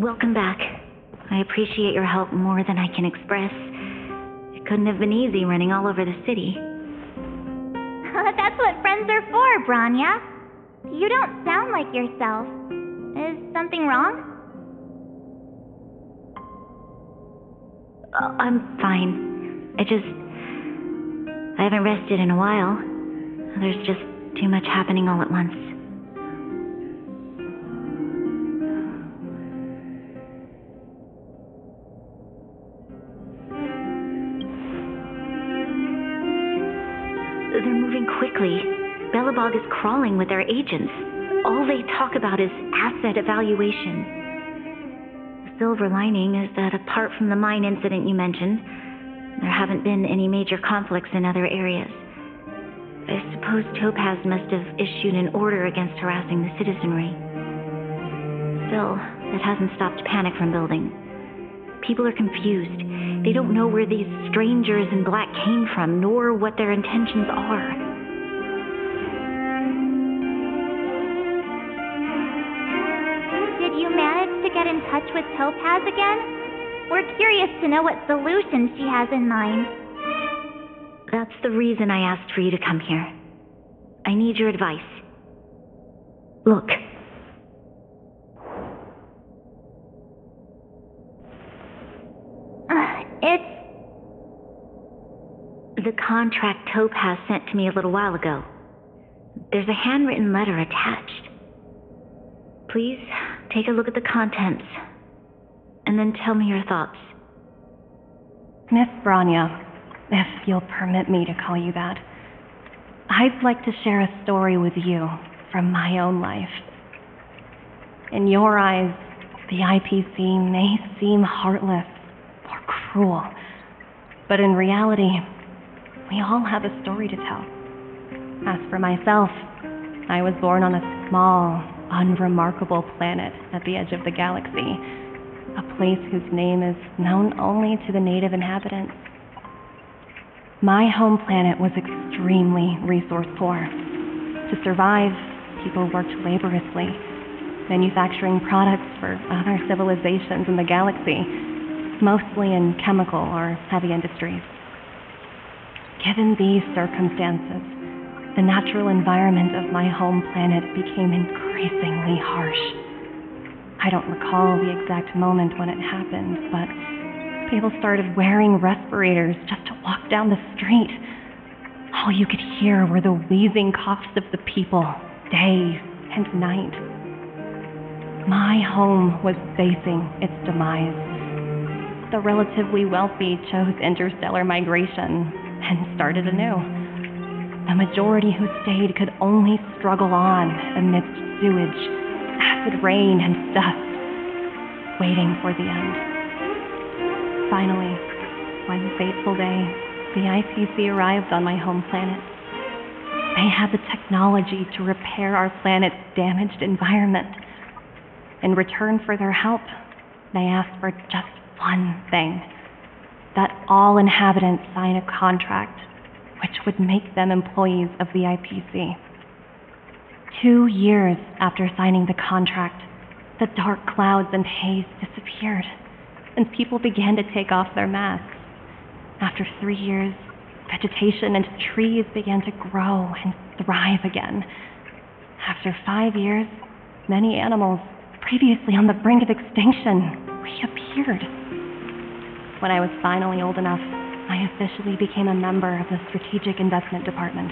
Welcome back. I appreciate your help more than I can express. It couldn't have been easy running all over the city. That's what friends are for, Bronya. You don't sound like yourself. Is something wrong? I'm fine. I haven't rested in a while. There's just too much happening all at once. They're moving quickly. Belobog is crawling with their agents. All they talk about is asset evaluation. The silver lining is that apart from the mine incident you mentioned, there haven't been any major conflicts in other areas. I suppose Topaz must have issued an order against harassing the citizenry. Still, that hasn't stopped panic from building. People are confused. They don't know where these strangers in black came from, nor what their intentions are. Did you manage to get in touch with Topaz again? We're curious to know what solutions she has in mind. That's the reason I asked for you to come here. I need your advice. Look. It's... The contract Topaz sent to me a little while ago. There's a handwritten letter attached. Please, take a look at the contents, and then tell me your thoughts. Miss Bronya, if you'll permit me to call you that, I'd like to share a story with you from my own life. In your eyes, the IPC may seem heartless or cruel, but in reality, we all have a story to tell. As for myself, I was born on a small, unremarkable planet at the edge of the galaxy, a place whose name is known only to the native inhabitants. My home planet was extremely resource poor. To survive, people worked laboriously, manufacturing products for other civilizations in the galaxy, mostly in chemical or heavy industries. Given these circumstances, the natural environment of my home planet became increasingly harsh. I don't recall the exact moment when it happened, but people started wearing respirators just to walk down the street. All you could hear were the wheezing coughs of the people, day and night. My home was facing its demise. The relatively wealthy chose interstellar migration and started anew. The majority who stayed could only struggle on amidst sewage, acid rain, and dust, waiting for the end. Finally, one fateful day, the IPC arrived on my home planet. They had the technology to repair our planet's damaged environment. In return for their help, they asked for just one thing: that all inhabitants sign a contract which would make them employees of the IPC. 2 years after signing the contract, the dark clouds and haze disappeared, and people began to take off their masks. After 3 years, vegetation and trees began to grow and thrive again. After 5 years, many animals, previously on the brink of extinction, reappeared. When I was finally old enough, I officially became a member of the Strategic Investment Department.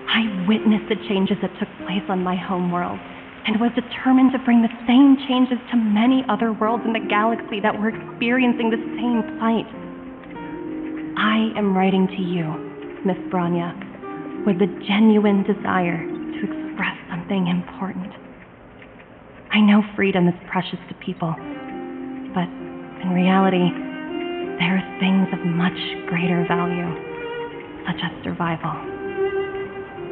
I witnessed the changes that took place on my home world, and was determined to bring the same changes to many other worlds in the galaxy that were experiencing the same plight. I am writing to you, Miss Bronya, with the genuine desire to express something important. I know freedom is precious to people, but in reality, there are things of much greater value, such as survival.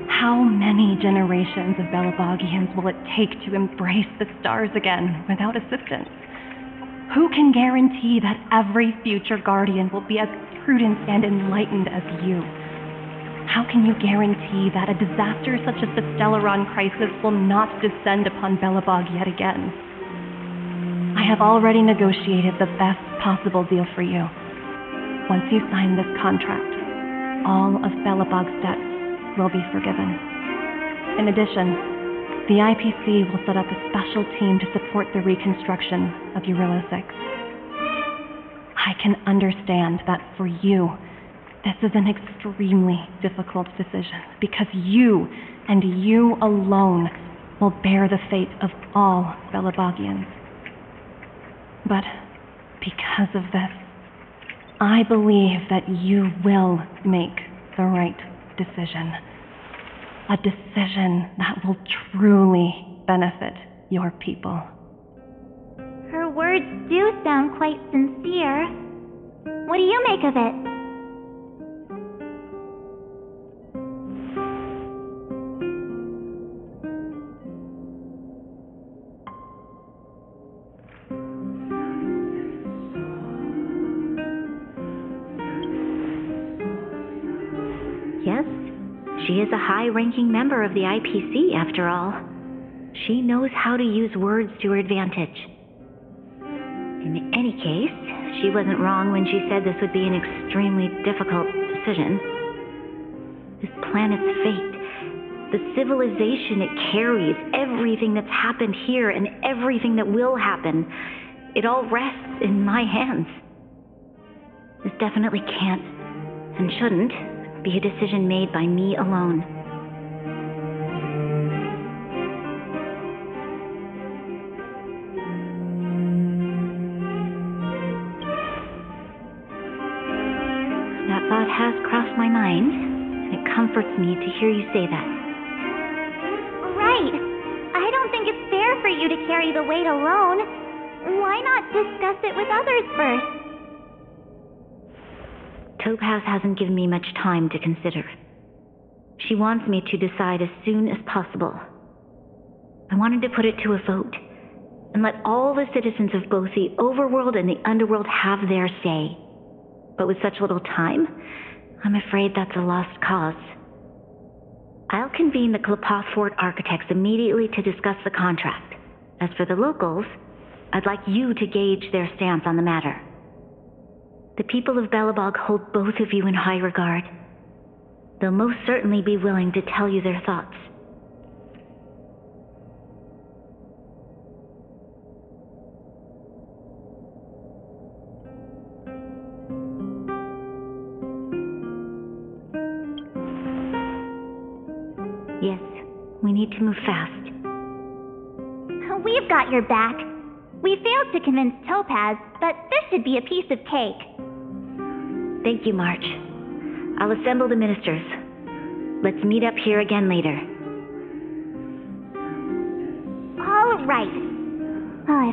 How many generations of Belobogians will it take to embrace the stars again without assistance? Who can guarantee that every future guardian will be as prudent and enlightened as you? How can you guarantee that a disaster such as the Stellaron crisis will not descend upon Belobog yet again? I have already negotiated the best possible deal for you. Once you sign this contract, all of Belobog's debts will be forgiven. In addition, the IPC will set up a special team to support the reconstruction of Eurilla 6. I can understand that for you, this is an extremely difficult decision because you, and you alone, will bear the fate of all Belobogians. But because of this, I believe that you will make the right decision. A decision that will truly benefit your people. Her words do sound quite sincere. What do you make of it? Yes, she is a high-ranking member of the IPC, after all. She knows how to use words to her advantage. In any case, she wasn't wrong when she said this would be an extremely difficult decision. This planet's fate, the civilization it carries, everything that's happened here and everything that will happen, it all rests in my hands. This definitely can't, and shouldn't, be a decision made by me alone. That thought has crossed my mind, and it comforts me to hear you say that. Right. I don't think it's fair for you to carry the weight alone. Why not discuss it with others first? Topaz hasn't given me much time to consider. She wants me to decide as soon as possible. I wanted to put it to a vote, and let all the citizens of both the overworld and the underworld have their say. But with such little time, I'm afraid that's a lost cause. I'll convene the Klapothfort architects immediately to discuss the contract. As for the locals, I'd like you to gauge their stance on the matter. The people of Belobog hold both of you in high regard. They'll most certainly be willing to tell you their thoughts. Yes, we need to move fast. We've got your back. We failed to convince Topaz, but this should be a piece of cake. Thank you, March. I'll assemble the ministers. Let's meet up here again later. All right.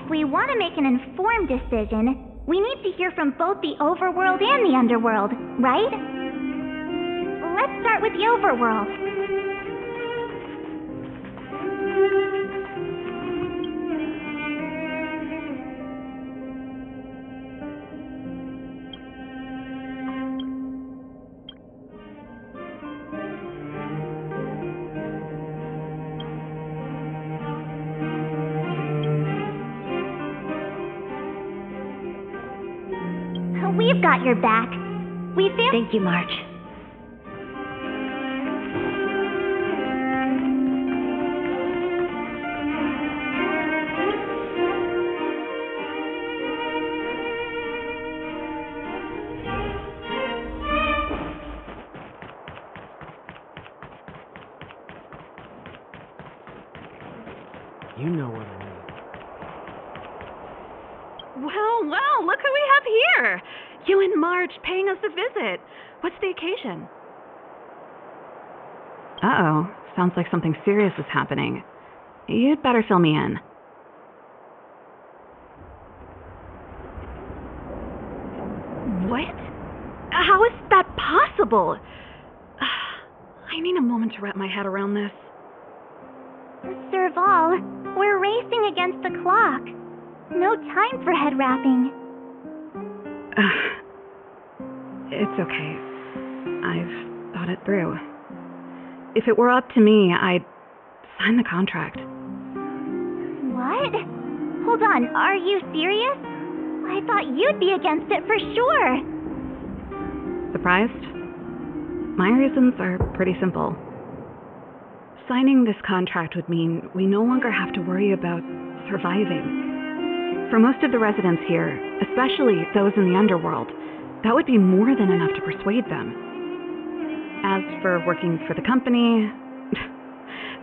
If we want to make an informed decision, we need to hear from both the overworld and the underworld, right? Let's start with the overworld. We've got your back. Thank you, March. You know what I mean. Well, look who we have here! You and Marge paying us a visit. What's the occasion? Uh-oh. Sounds like something serious is happening. You'd better fill me in. What? How is that possible? I need a moment to wrap my head around this. Serval, we're racing against the clock. No time for head wrapping. It's okay. I've thought it through. If it were up to me, I'd sign the contract. What? Hold on, are you serious? I thought you'd be against it for sure. Surprised? My reasons are pretty simple. Signing this contract would mean we no longer have to worry about surviving. For most of the residents here, especially those in the underworld, that would be more than enough to persuade them. As for working for the company,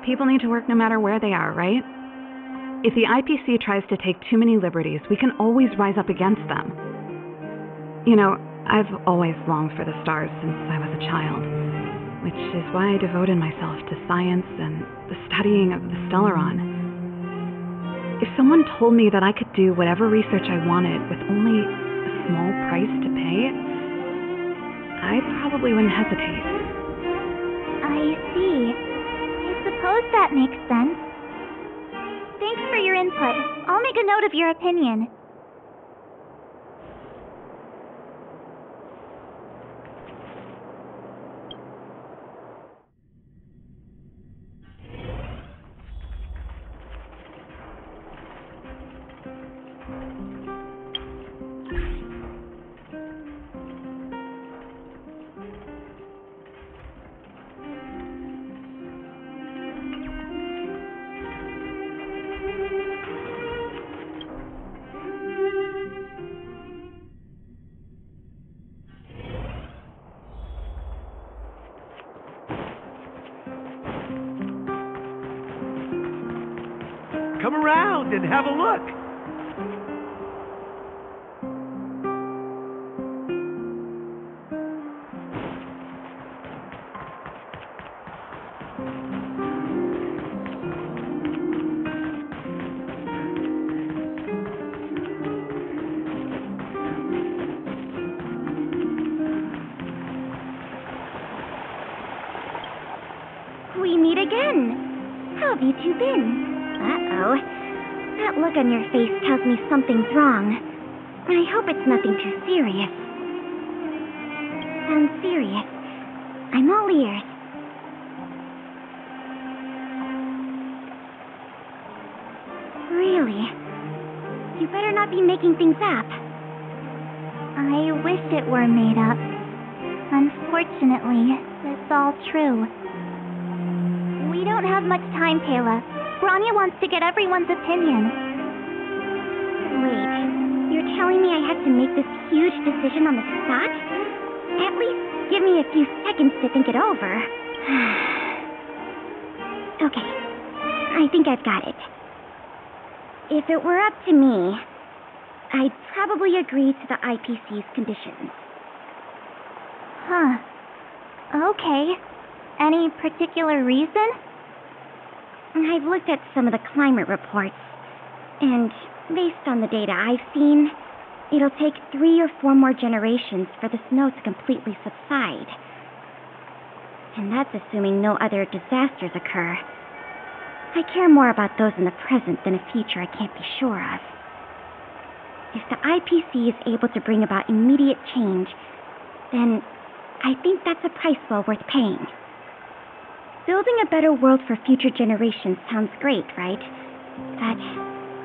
people need to work no matter where they are, right? If the IPC tries to take too many liberties, we can always rise up against them. You know, I've always longed for the stars since I was a child, which is why I devoted myself to science and the studying of the Stellaron. If someone told me that I could do whatever research I wanted with only a small price to pay, I probably wouldn't hesitate. I see. I suppose that makes sense. Thanks for your input. I'll make a note of your opinion. Come around and have a look. We meet again. How have you two been? Uh-oh. That look on your face tells me something's wrong. I hope it's nothing too serious. Sounds serious. I'm all ears. Really? You better not be making things up. I wish it were made up. Unfortunately, it's all true. We don't have much time, Kayla. Bronya wants to get everyone's opinion. Wait, you're telling me I have to make this huge decision on the spot? At least give me a few seconds to think it over. Okay, I think I've got it. If it were up to me, I'd probably agree to the IPC's conditions. Huh. Okay. Any particular reason? I've looked at some of the climate reports, and based on the data I've seen, it'll take 3 or 4 more generations for the snow to completely subside. And that's assuming no other disasters occur. I care more about those in the present than a future I can't be sure of. If the IPC is able to bring about immediate change, then I think that's a price well worth paying. Building a better world for future generations sounds great, right? But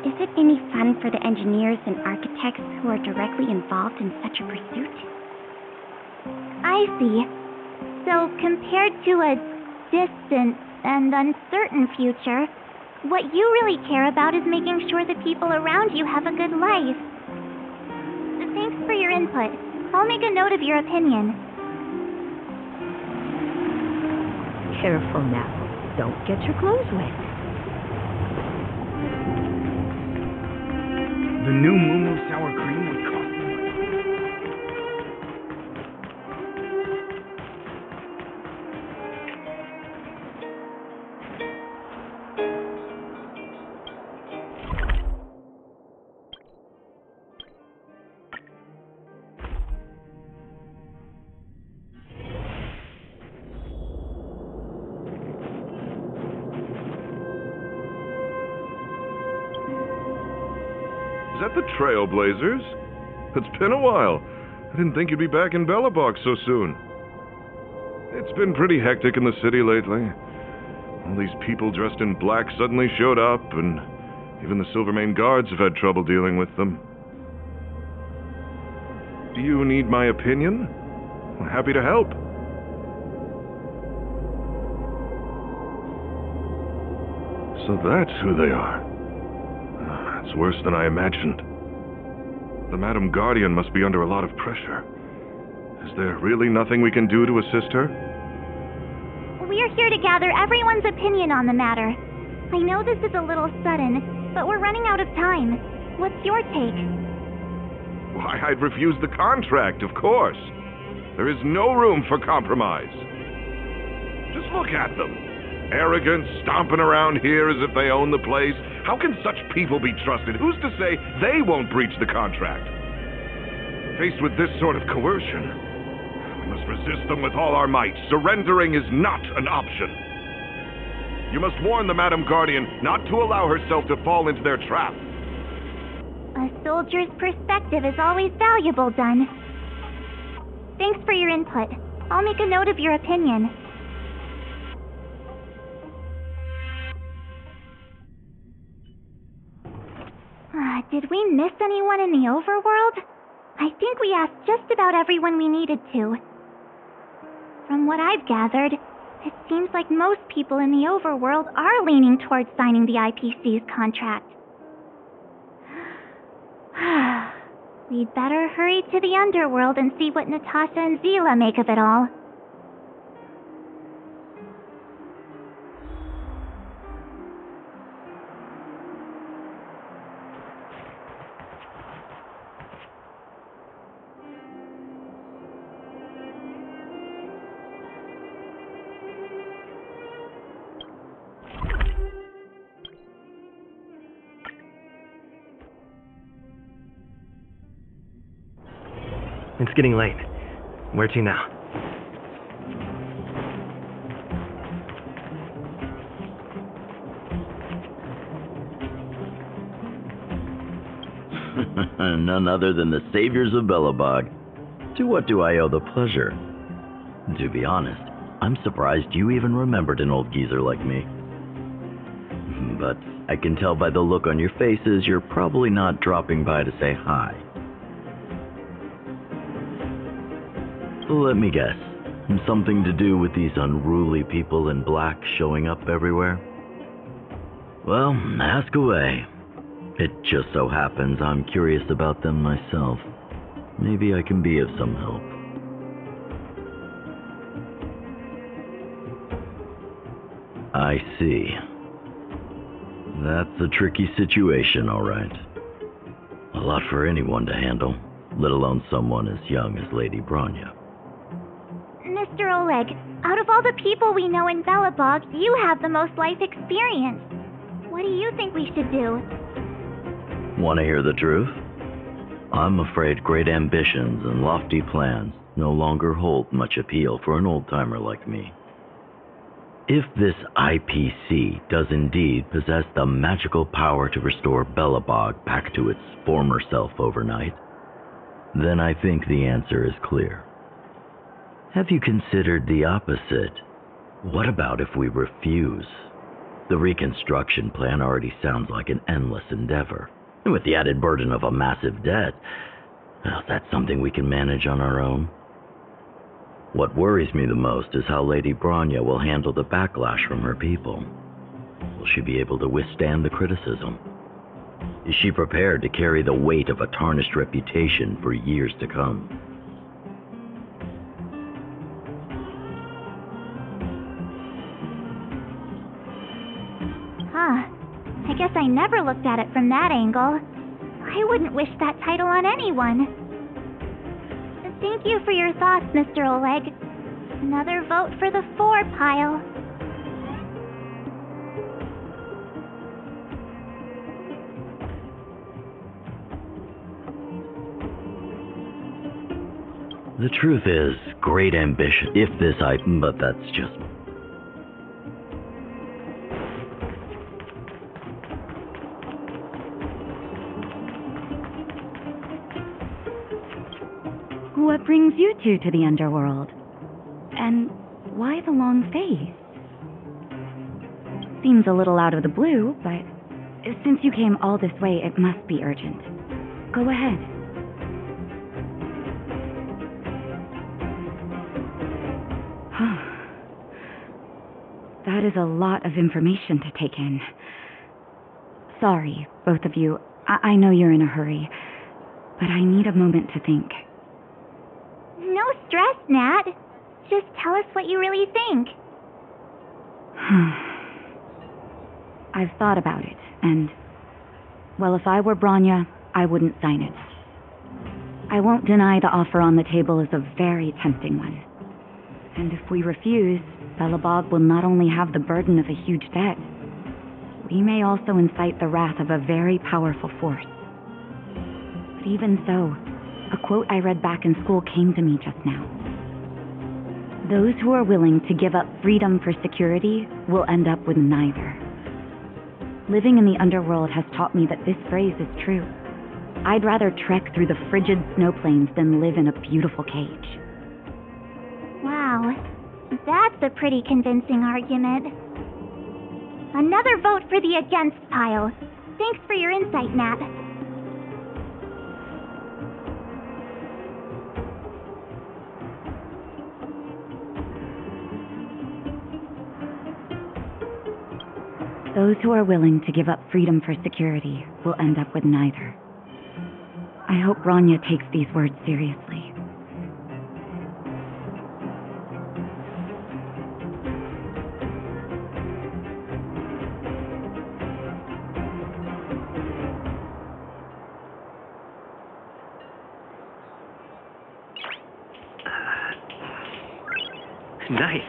is it any fun for the engineers and architects who are directly involved in such a pursuit? I see. So compared to a distant and uncertain future, what you really care about is making sure the people around you have a good life. Thanks for your input. I'll make a note of your opinion. Careful now. Don't get your clothes wet. The new Moo sour cream would cost me. Is that the Trailblazers? It's been a while. I didn't think you'd be back in Belobog so soon. It's been pretty hectic in the city lately. All these people dressed in black suddenly showed up, and Even the Silvermane guards have had trouble dealing with them. Do you need my opinion? I'm happy to help. So that's who they are. It's worse than I imagined. The Madam Guardian must be under a lot of pressure. Is there really nothing we can do to assist her? We're here to gather everyone's opinion on the matter. I know this is a little sudden, but we're running out of time. What's your take? Why, I'd refuse the contract, of course. There is no room for compromise. Just look at them. Arrogant, stomping around here as if they own the place. How can such people be trusted? Who's to say they won't breach the contract? Faced with this sort of coercion, we must resist them with all our might. Surrendering is not an option. You must warn the Madam Guardian not to allow herself to fall into their trap. A soldier's perspective is always valuable, Dunn. Thanks for your input. I'll make a note of your opinion. Did we miss anyone in the overworld? I think we asked just about everyone we needed to. From what I've gathered, it seems like most people in the overworld are leaning towards signing the IPC's contract. We'd better hurry to the underworld and see what Natasha and Zila make of it all. It's getting late. Where to now? None other than the saviors of Belobog. To what do I owe the pleasure? To be honest, I'm surprised you even remembered an old geezer like me. But I can tell by the look on your faces you're probably not dropping by to say hi. Let me guess. Something to do with these unruly people in black showing up everywhere? Well, ask away. It just so happens I'm curious about them myself. Maybe I can be of some help. I see. That's a tricky situation, all right. A lot for anyone to handle, let alone someone as young as Lady Bronya. Mr. Oleg, out of all the people we know in Belobog, you have the most life experience. What do you think we should do? Want to hear the truth? I'm afraid great ambitions and lofty plans no longer hold much appeal for an old-timer like me. If this IPC does indeed possess the magical power to restore Belobog back to its former self overnight, then I think the answer is clear. Have you considered the opposite? What about if we refuse? The reconstruction plan already sounds like an endless endeavor. And with the added burden of a massive debt, well, that's something we can manage on our own. What worries me the most is how Lady Bronya will handle the backlash from her people. Will she be able to withstand the criticism? Is she prepared to carry the weight of a tarnished reputation for years to come? I guess I never looked at it from that angle. I wouldn't wish that title on anyone. Thank you for your thoughts, Mr. Oleg. Another vote for the 4 pile. The truth is, great ambition, but that's just... What brings you two to the underworld? And why the long face? Seems a little out of the blue, but Since you came all this way, it must be urgent. Go ahead. That is a lot of information to take in. Sorry, both of you. I know you're in a hurry, but I need a moment to think. No stress, Nat. Just tell us what you really think. I've thought about it, and, well, if I were Bronya, I wouldn't sign it. I won't deny the offer on the table is a very tempting one. And if we refuse, Belobog will not only have the burden of a huge debt, we may also incite the wrath of a very powerful force. But even so, a quote I read back in school came to me just now. Those who are willing to give up freedom for security will end up with neither. Living in the underworld has taught me that this phrase is true. I'd rather trek through the frigid snow plains than live in a beautiful cage. Wow, that's a pretty convincing argument. Another vote for the against pile. Thanks for your insight, Nat. Those who are willing to give up freedom for security will end up with neither. I hope Bronya takes these words seriously. Nice.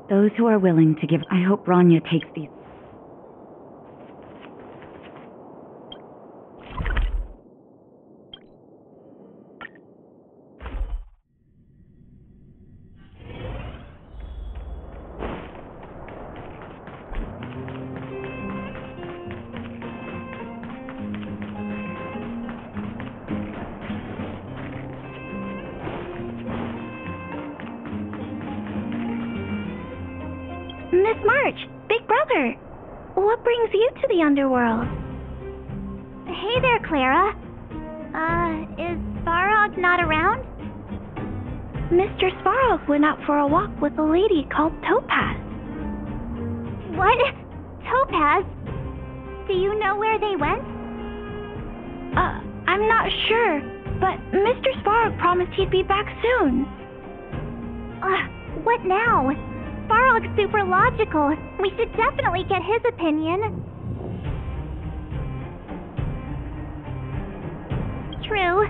Those who are willing to give... I hope Bronya takes these... Miss March, Big Brother, what brings you to the underworld? Hey there, Clara. Is Svarog not around? Mr. Svarog went out for a walk with a lady called Topaz. What? Topaz? Do you know where they went? I'm not sure, but Mr. Svarog promised he'd be back soon. What now? Svarog's super logical. We should definitely get his opinion. True.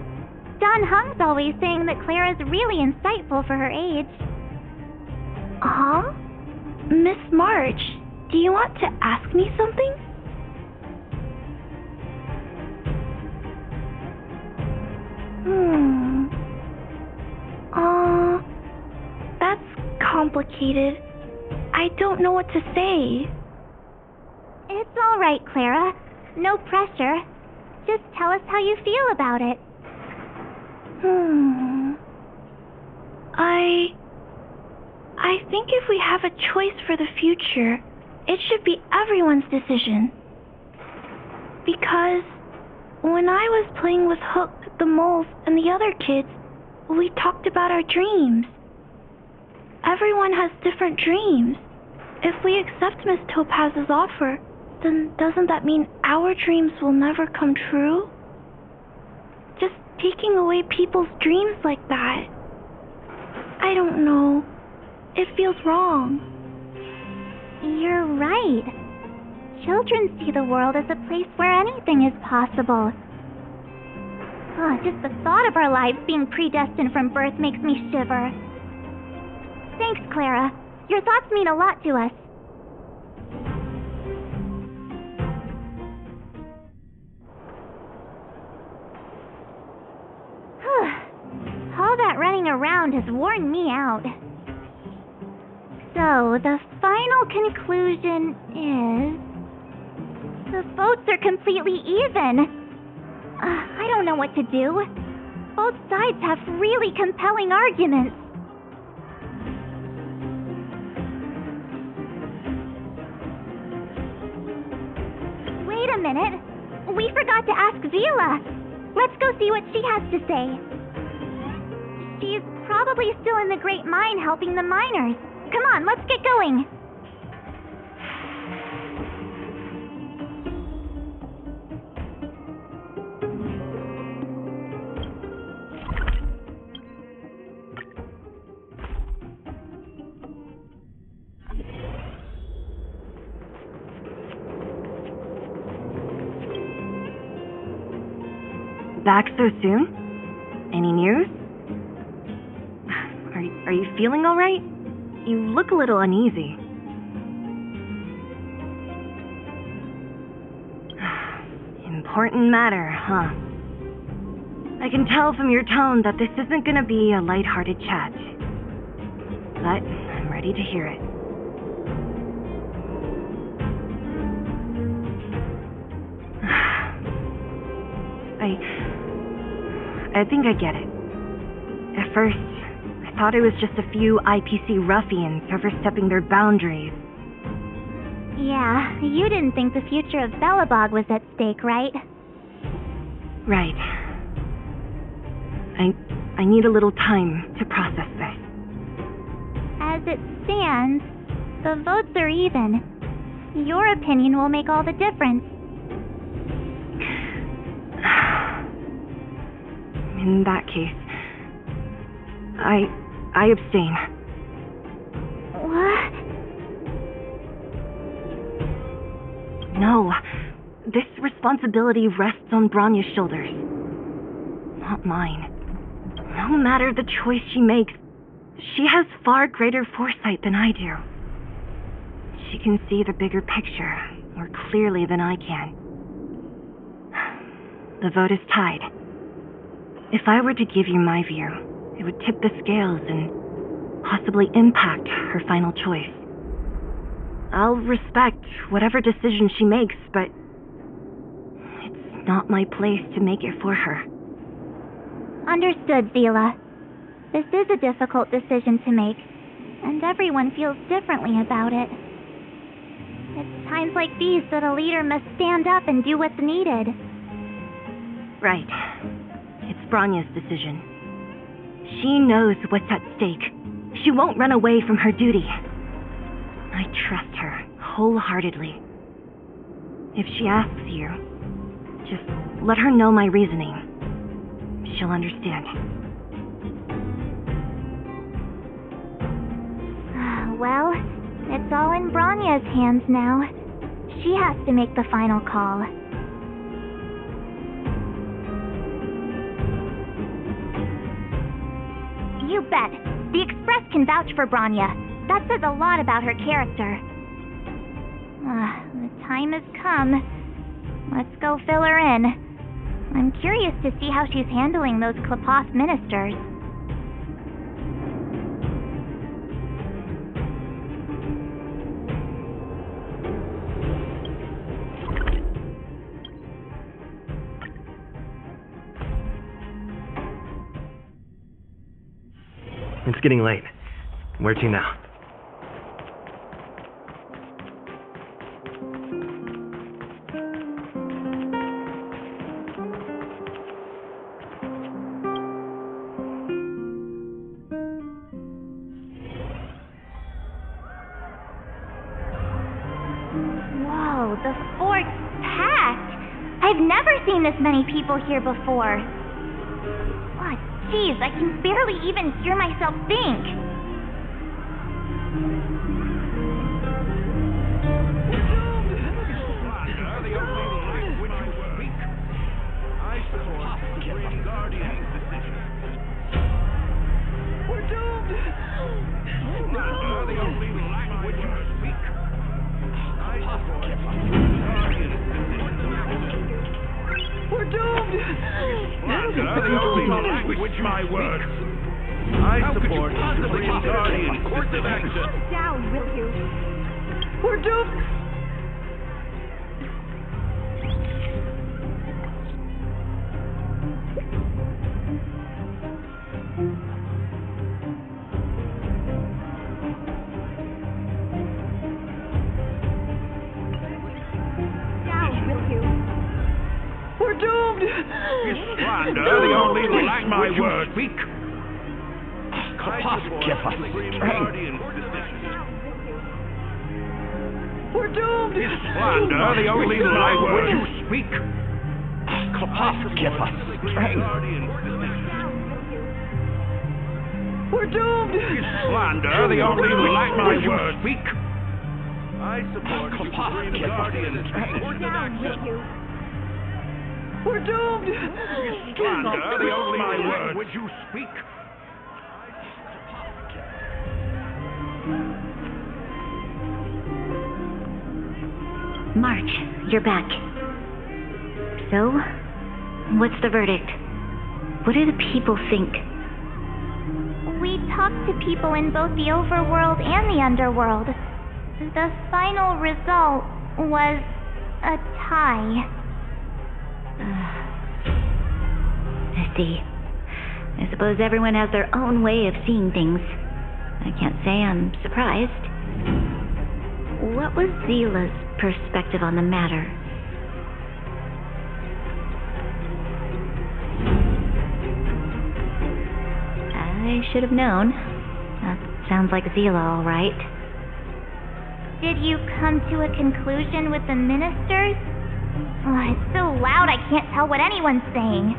Don Hung's always saying that Clara's really insightful for her age. Huh? Miss March, do you want to ask me something? That's complicated. I don't know what to say. It's all right, Clara. No pressure. Just tell us how you feel about it. I think if we have a choice for the future, it should be everyone's decision. Because when I was playing with Hook, the moles, and the other kids, we talked about our dreams. Everyone has different dreams. If we accept Miss Topaz's offer, then doesn't that mean our dreams will never come true? Just taking away people's dreams like that. I don't know. It feels wrong. You're right. Children see the world as a place where anything is possible. Just the thought of our lives being predestined from birth makes me shiver. Thanks, Clara. Your thoughts mean a lot to us. All that running around has worn me out. So, the final conclusion is... the votes are completely even. I don't know what to do. Both sides have really compelling arguments. Wait a minute. We forgot to ask Zila. Let's go see what she has to say. She's probably still in the Great Mine helping the miners. Come on, let's get going. Back so soon? Any news? Are you feeling all right? You look a little uneasy. Important matter, huh? I can tell from your tone that this isn't gonna be a lighthearted chat. But I'm ready to hear it. I think I get it. At first, I thought it was just a few IPC ruffians overstepping their boundaries. Yeah, you didn't think the future of Belobog was at stake, right? Right. I need a little time to process this. As it stands, the votes are even. Your opinion will make all the difference. In that case, I abstain. What? No, this responsibility rests on Bronya's shoulders, not mine. No matter the choice she makes, she has far greater foresight than I do. She can see the bigger picture more clearly than I can. The vote is tied. If I were to give you my view, it would tip the scales and possibly impact her final choice. I'll respect whatever decision she makes, but it's not my place to make it for her. Understood, Zila. This is a difficult decision to make, and everyone feels differently about it. It's times like these that a leader must stand up and do what's needed. Right. It's Bronya's decision. She knows what's at stake. She won't run away from her duty. I trust her wholeheartedly. If she asks you, just let her know my reasoning. She'll understand. Well, it's all in Bronya's hands now. She has to make the final call. You bet. The Express can vouch for Bronya. That says a lot about her character. The time has come. Let's go fill her in. I'm curious to see how she's handling those Klapoth ministers. It's getting late. Where to now? Whoa, the fort's packed. I've never seen this many people here before. Oh, jeez, I can barely even hear myself think. My word. I support Supreme Guardian course of action. Calm down, will you? We're doomed! You slander the only like my word. Speak. Topaz, give us strength. We're doomed. You slander the only like word. You speak. Topaz, give us strength. We're doomed. You slander the only like my word. Speak. I support Topaz, give us strength. We're doomed. You slander the only word. Would you speak? March, you're back. So, what's the verdict? What do the people think? We talked to people in both the overworld and the underworld. The final result was a tie. I see. I suppose everyone has their own way of seeing things. I can't say I'm surprised. What was Zila's perspective on the matter? I should have known. That sounds like Zila, all right. Did you come to a conclusion with the ministers? Oh, it's so loud I can't tell what anyone's saying.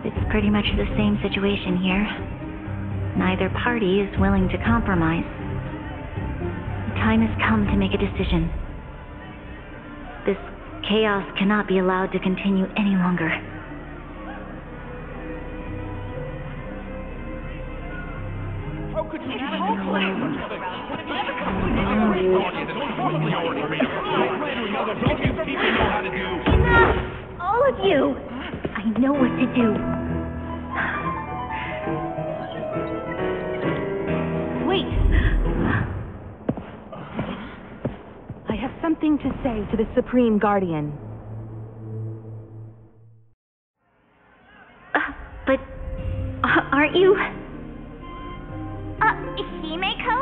It's pretty much the same situation here. Neither party is willing to compromise. The time has come to make a decision. This chaos cannot be allowed to continue any longer. How could you Enough! All of you! I know what to do. Wait! I have something to say to the Supreme Guardian. But aren't you? Himeko?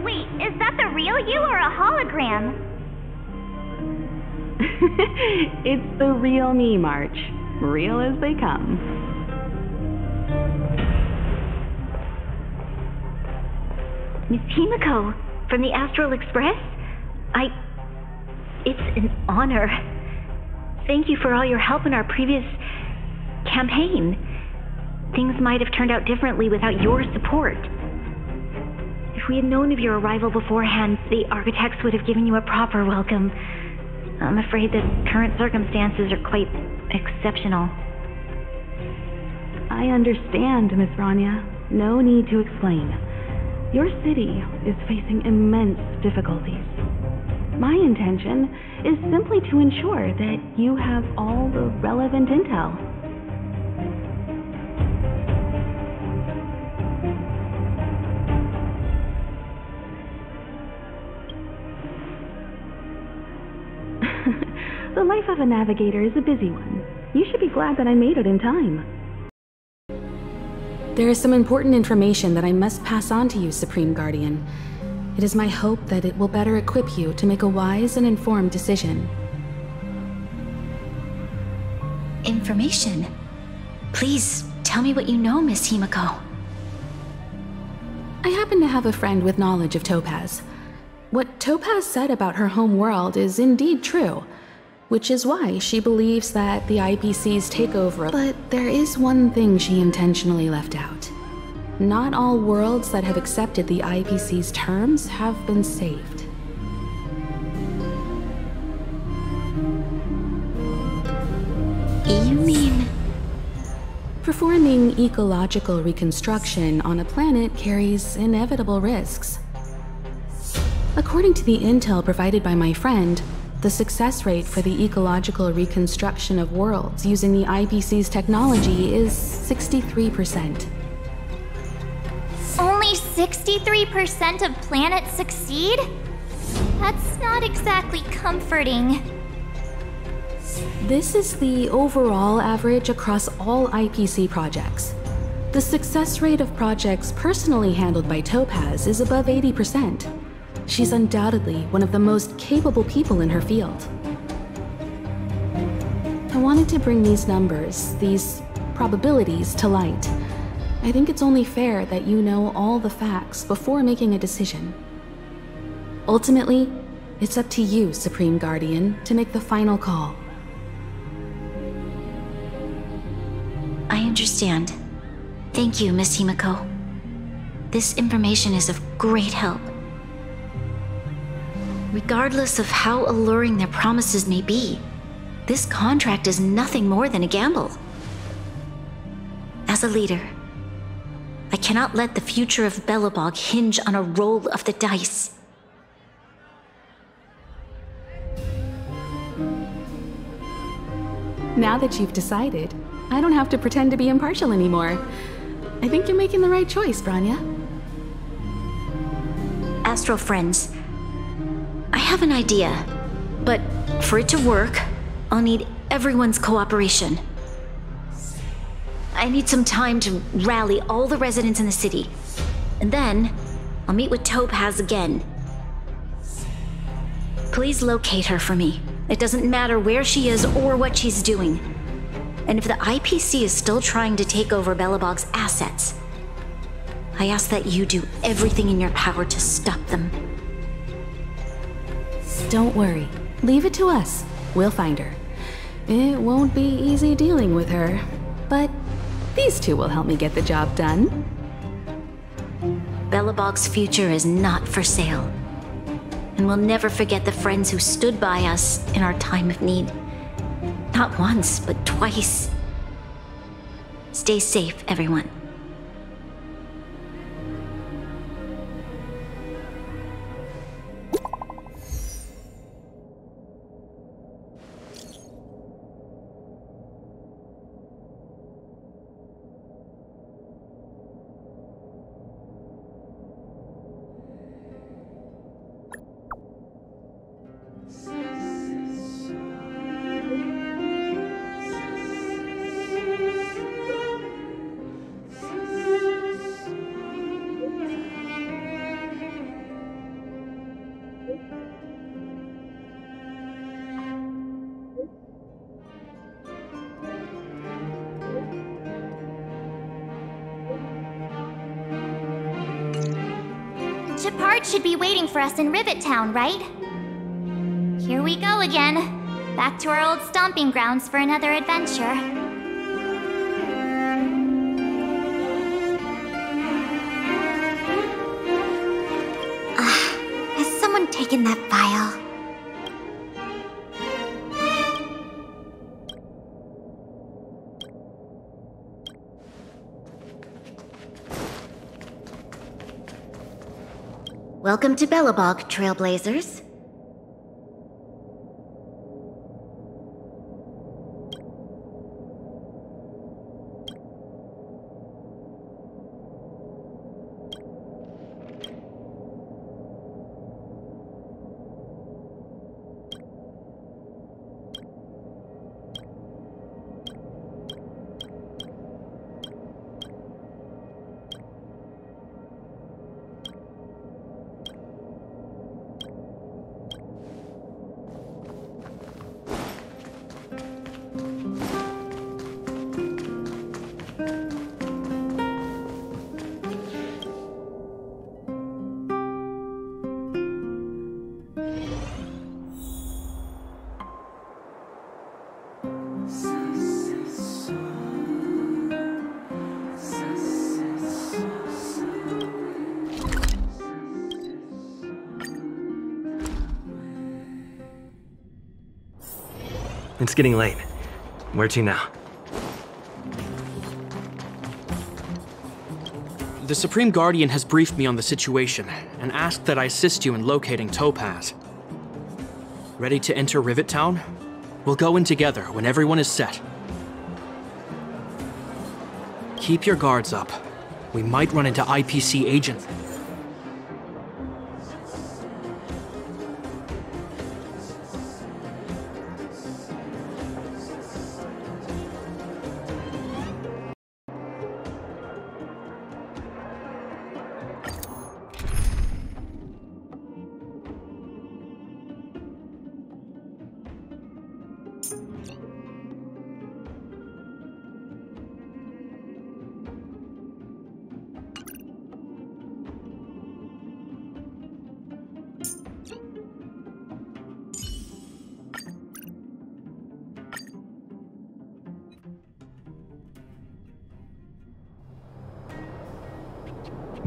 Wait, is that the real you or a hologram? It's the real me, March. Real as they come. Miss Himeko, from the Astral Express? It's an honor. Thank you for all your help in our previous campaign. Things might have turned out differently without your support. If we had known of your arrival beforehand, the architects would have given you a proper welcome. I'm afraid that current circumstances are quite exceptional. I understand, Miss Bronya. No need to explain. Your city is facing immense difficulties. My intention is simply to ensure that you have all the relevant intel. The life of a navigator is a busy one. You should be glad that I made it in time. There is some important information that I must pass on to you, Supreme Guardian. It is my hope that it will better equip you to make a wise and informed decision. Information? Please, tell me what you know, Miss Himeko. I happen to have a friend with knowledge of Topaz. What Topaz said about her home world is indeed true, which is why she believes that the IPC's takeover. But there is one thing she intentionally left out. Not all worlds that have accepted the IPC's terms have been saved. You mean? Performing ecological reconstruction on a planet carries inevitable risks. According to the intel provided by my friend, the success rate for the ecological reconstruction of worlds using the IPC's technology is 63%. Only 63% of planets succeed? That's not exactly comforting. This is the overall average across all IPC projects. The success rate of projects personally handled by Topaz is above 80%. She's undoubtedly one of the most capable people in her field. wanted to bring these numbers, these probabilities, to light. I think it's only fair that you know all the facts before making a decision. Ultimately, it's up to you, Supreme Guardian, to make the final call. I understand. Thank you, Miss Himiko. This information is of great help. Regardless of how alluring their promises may be, this contract is nothing more than a gamble. As a leader, I cannot let the future of Belobog hinge on a roll of the dice. Now that you've decided, I don't have to pretend to be impartial anymore. I think you're making the right choice, Bronya. Astral friends, I have an idea, but for it to work, I'll need everyone's cooperation. I need some time to rally all the residents in the city, and then I'll meet with Topaz again. Please locate her for me. It doesn't matter where she is or what she's doing. And if the IPC is still trying to take over Belobog's assets, I ask that you do everything in your power to stop them. Don't worry. Leave it to us. We'll find her. It won't be easy dealing with her, but these two will help me get the job done. Belobog's future is not for sale. And we'll never forget the friends who stood by us in our time of need. Not once, but twice. Stay safe, everyone. Shepard should be waiting for us in Rivet Town, right? Here we go again. Back to our old stomping grounds for another adventure. Has someone taken that file? Welcome to Belobog, Trailblazers. It's getting late. Where to now? The Supreme Guardian has briefed me on the situation and asked that I assist you in locating Topaz. Ready to enter Rivet Town? We'll go in together when everyone is set. Keep your guards up. We might run into IPC agents.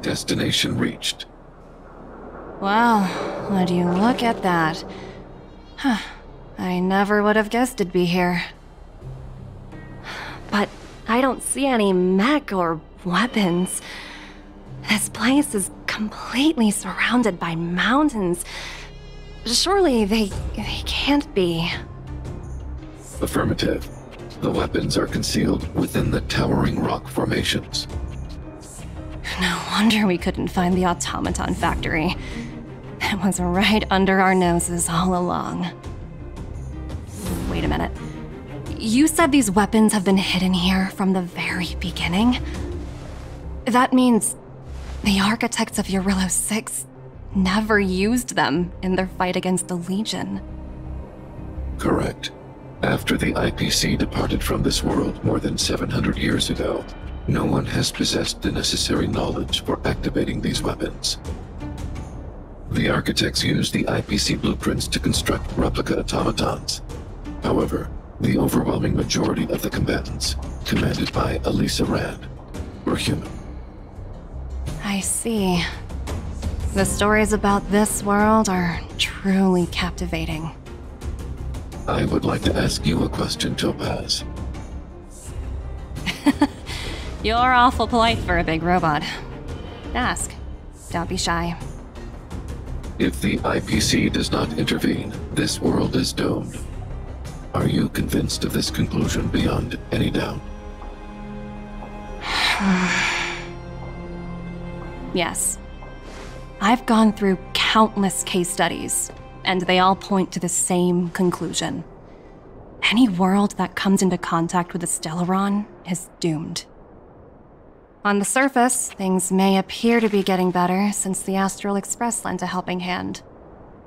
Destination reached. Well, would you look at that? Huh. I never would have guessed it'd be here. But I don't see any mech or weapons. This place is completely surrounded by mountains. Surely they can't be. Affirmative. The weapons are concealed within the towering rock formations. No wonder we couldn't find the automaton factory. It was right under our noses all along. Wait a minute. You said these weapons have been hidden here from the very beginning? That means the architects of Eurillo 6 never used them in their fight against the Legion. Correct. After the IPC departed from this world more than 700 years ago, no one has possessed the necessary knowledge for activating these weapons. The architects used the IPC blueprints to construct replica automatons. However, the overwhelming majority of the combatants, commanded by Elisa Rand, were human. I see. The stories about this world are truly captivating. I would like to ask you a question, Topaz. You're awful polite for a big robot. Ask. Don't be shy. If the IPC does not intervene, this world is doomed. Are you convinced of this conclusion beyond any doubt? Yes. I've gone through countless case studies, and they all point to the same conclusion. Any world that comes into contact with a Stellaron is doomed. On the surface, things may appear to be getting better since the Astral Express lent a helping hand.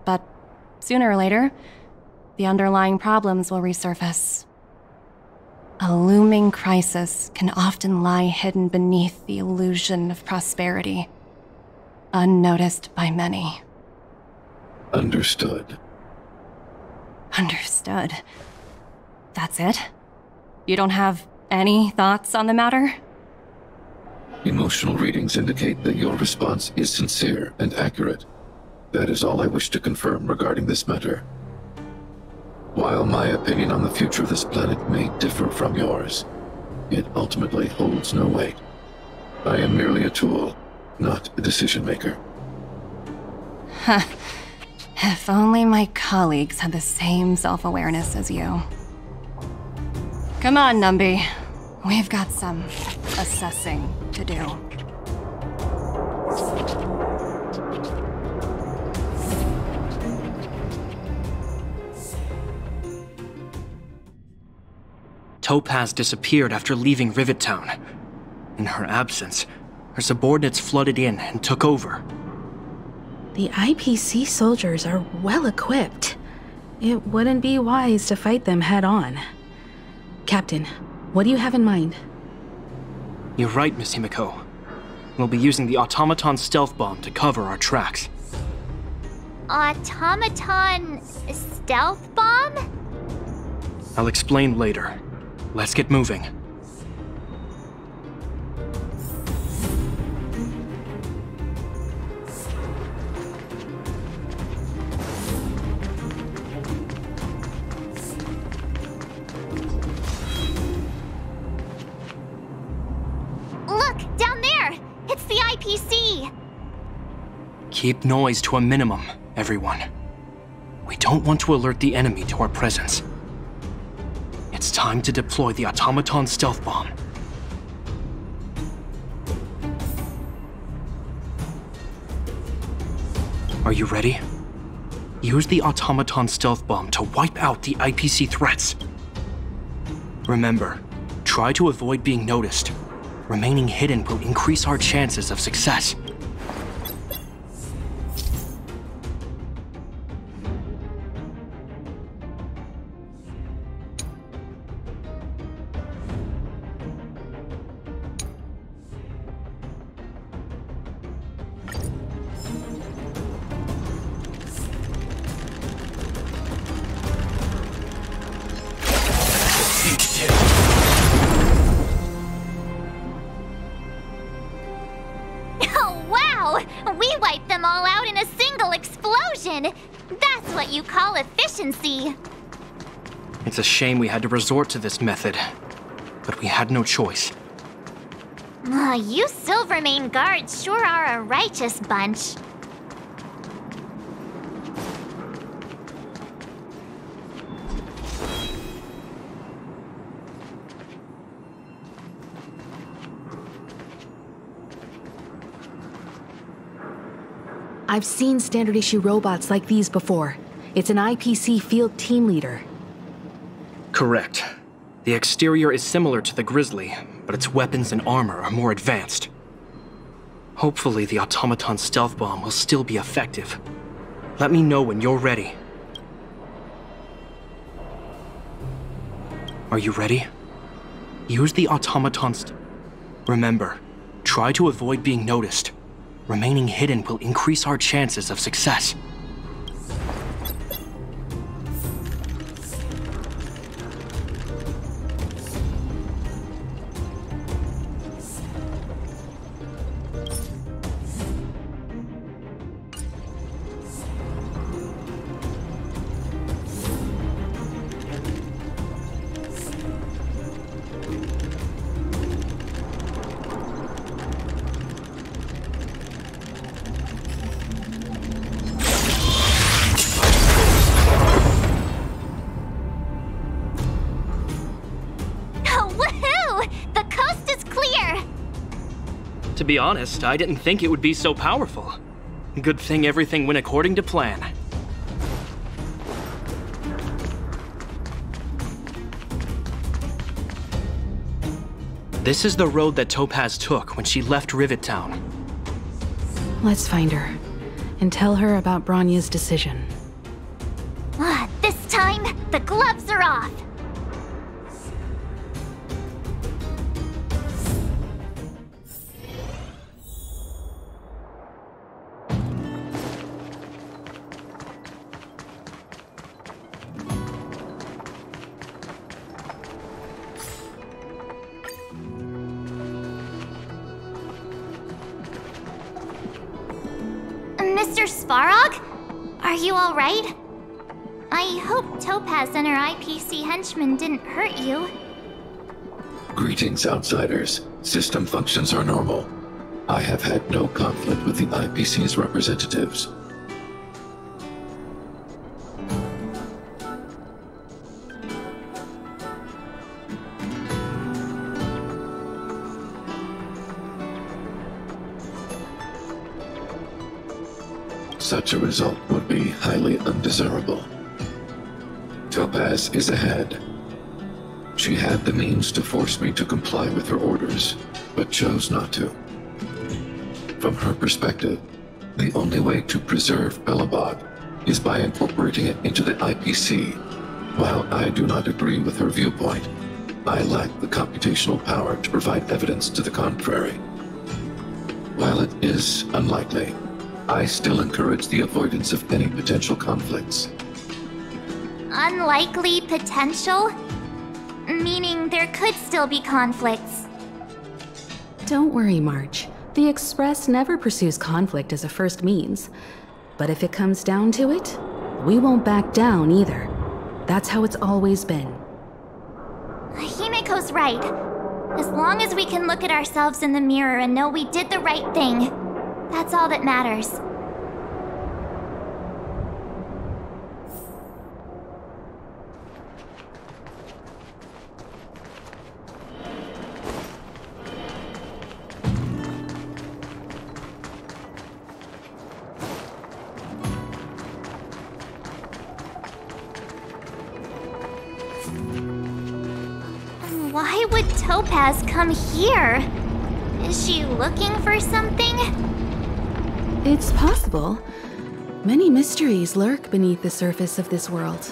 But sooner or later, the underlying problems will resurface. A looming crisis can often lie hidden beneath the illusion of prosperity, unnoticed by many. Understood. Understood. That's it? You don't have any thoughts on the matter? Emotional readings indicate that your response is sincere and accurate. That is all I wish to confirm regarding this matter. While my opinion on the future of this planet may differ from yours, it ultimately holds no weight. I am merely a tool, not a decision-maker. Huh. If only my colleagues had the same self-awareness as you. Come on, Numby. We've got some assessing to do. Topaz disappeared after leaving Rivet Town. In her absence, her subordinates flooded in and took over. The IPC soldiers are well equipped. It wouldn't be wise to fight them head-on. Captain, what do you have in mind? You're right, Miss Himiko. We'll be using the automaton stealth bomb to cover our tracks. Automaton stealth bomb? I'll explain later. Let's get moving. Look, down there! It's the IPC! Keep noise to a minimum, everyone. We don't want to alert the enemy to our presence. It's time to deploy the automaton stealth bomb. Are you ready? Use the automaton stealth bomb to wipe out the IPC threats. Remember, try to avoid being noticed. Remaining hidden will increase our chances of success. That's what you call efficiency. It's a shame we had to resort to this method, but we had no choice. You Silvermane guards sure are a righteous bunch. I've seen standard issue robots like these before. It's an IPC field team leader. Correct. The exterior is similar to the Grizzly, but its weapons and armor are more advanced. Hopefully the automaton stealth bomb will still be effective. Let me know when you're ready. Are you ready? Use the automaton Remember, try to avoid being noticed. Remaining hidden will increase our chances of success. To be honest, I didn't think it would be so powerful. Good thing everything went according to plan. This is the road that Topaz took when she left Rivet Town. Let's find her, and tell her about Bronya's decision. This time, the gloves are off! Mr. Svarog? Are you alright? I hope Topaz and her IPC henchmen didn't hurt you. Greetings, outsiders. System functions are normal. I have had no conflict with the IPC's representatives. Such a result would be highly undesirable. Topaz is ahead. She had the means to force me to comply with her orders, but chose not to. From her perspective, the only way to preserve Belobog is by incorporating it into the IPC. While I do not agree with her viewpoint, I lack the computational power to provide evidence to the contrary. While it is unlikely, I still encourage the avoidance of any potential conflicts. Unlikely potential? Meaning there could still be conflicts. Don't worry, March. The Express never pursues conflict as a first means. But if it comes down to it, we won't back down either. That's how it's always been. Himiko's right. As long as we can look at ourselves in the mirror and know we did the right thing, that's all that matters. Why would Topaz come here? Is she looking for something? It's possible. Many mysteries lurk beneath the surface of this world.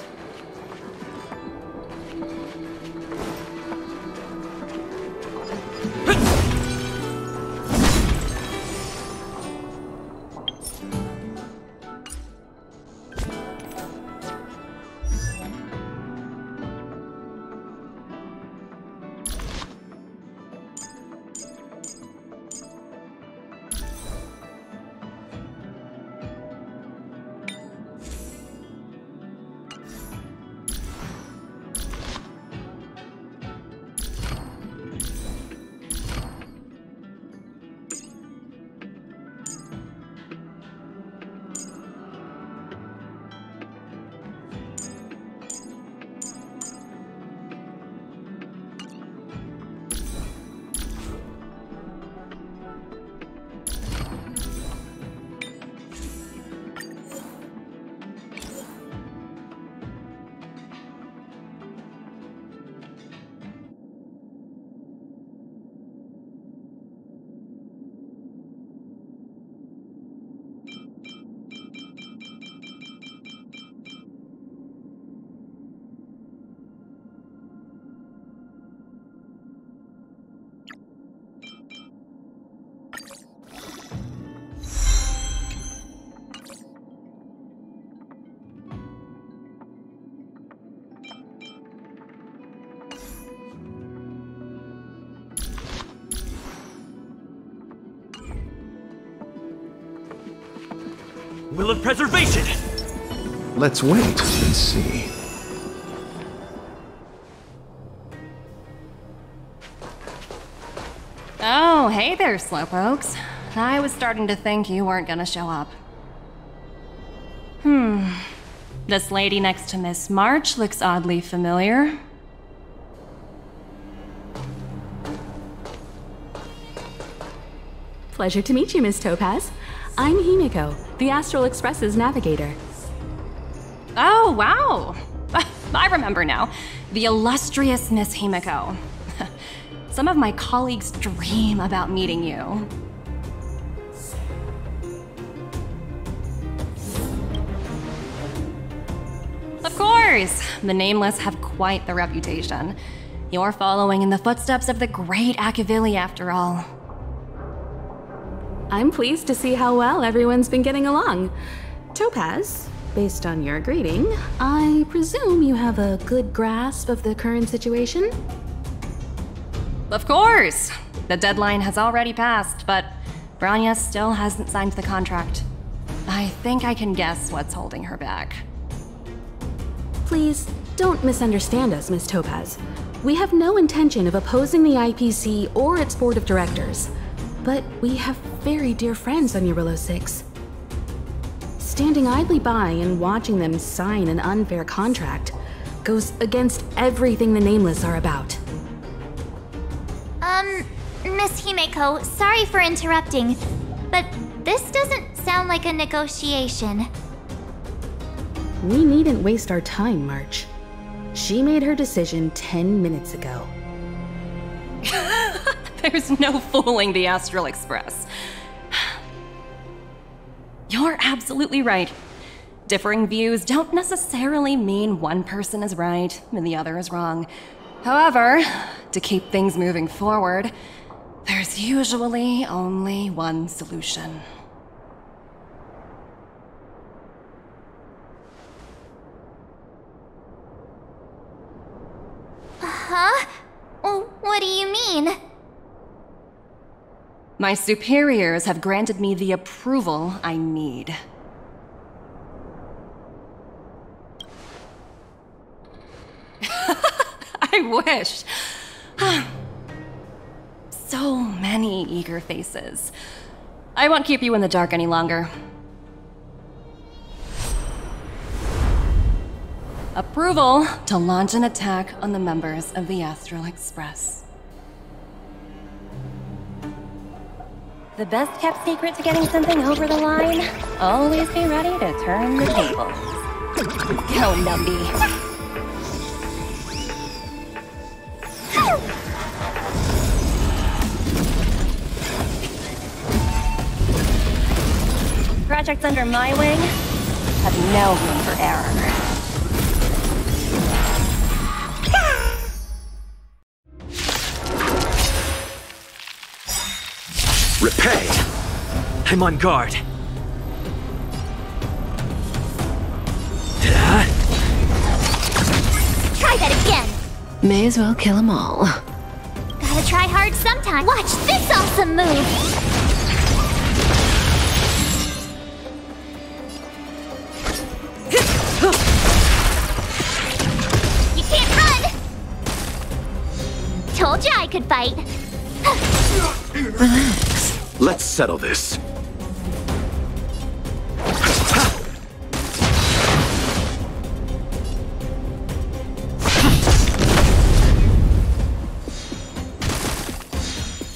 Will of preservation! Let's wait and see. Oh, hey there, slowpokes. I was starting to think you weren't gonna show up. This lady next to Miss March looks oddly familiar. Pleasure to meet you, Miss Topaz. I'm Himiko, the Astral Express's navigator. Oh, wow! I remember now. The illustrious Miss Himiko. Some of my colleagues dream about meeting you. Of course! The Nameless have quite the reputation. You're following in the footsteps of the great Akavili, after all. I'm pleased to see how well everyone's been getting along. Topaz, based on your greeting, I presume you have a good grasp of the current situation? Of course! The deadline has already passed, but Bronya still hasn't signed the contract. I think I can guess what's holding her back. Please, don't misunderstand us, Miss Topaz. We have no intention of opposing the IPC or its board of directors, but we have very dear friends on Eurillo 6. Standing idly by and watching them sign an unfair contract goes against everything the Nameless are about. Miss Himeko, sorry for interrupting, but this doesn't sound like a negotiation. We needn't waste our time, March. She made her decision 10 minutes ago. There's no fooling the Astral Express. You're absolutely right. Differing views don't necessarily mean one person is right and the other is wrong. However, to keep things moving forward, there's usually only one solution. Huh? What do you mean? My superiors have granted me the approval I need. I wish. So many eager faces. I won't keep you in the dark any longer. Approval to launch an attack on the members of the Astral Express. The best kept secret to getting something over the line? Always be ready to turn the tables. Go, Numby. Projects under my wing have no room for error. Repay! I'm on guard. Try that again! May as well kill them all. Gotta try hard sometime. Watch this awesome move! You can't run! Told you I could fight. Relax. Let's settle this.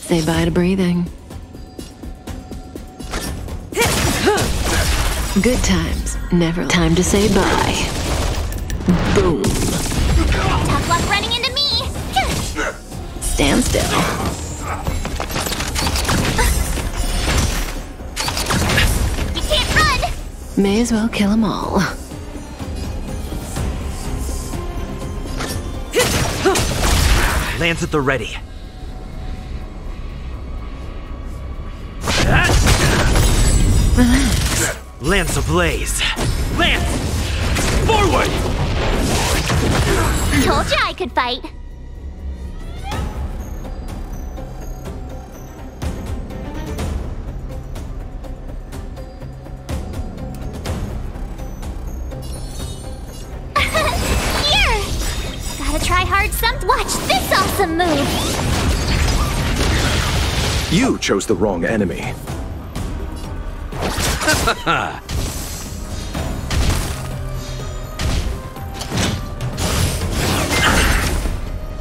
Say bye to breathing. Good times, never time to say bye. Boom. Tough luck running into me! Stand still. You can't run! May as well kill them all. Lance at the ready. Relax. Lance ablaze. Lance! Forward! Told you I could fight. try hard some. Watch this awesome move! You chose the wrong enemy.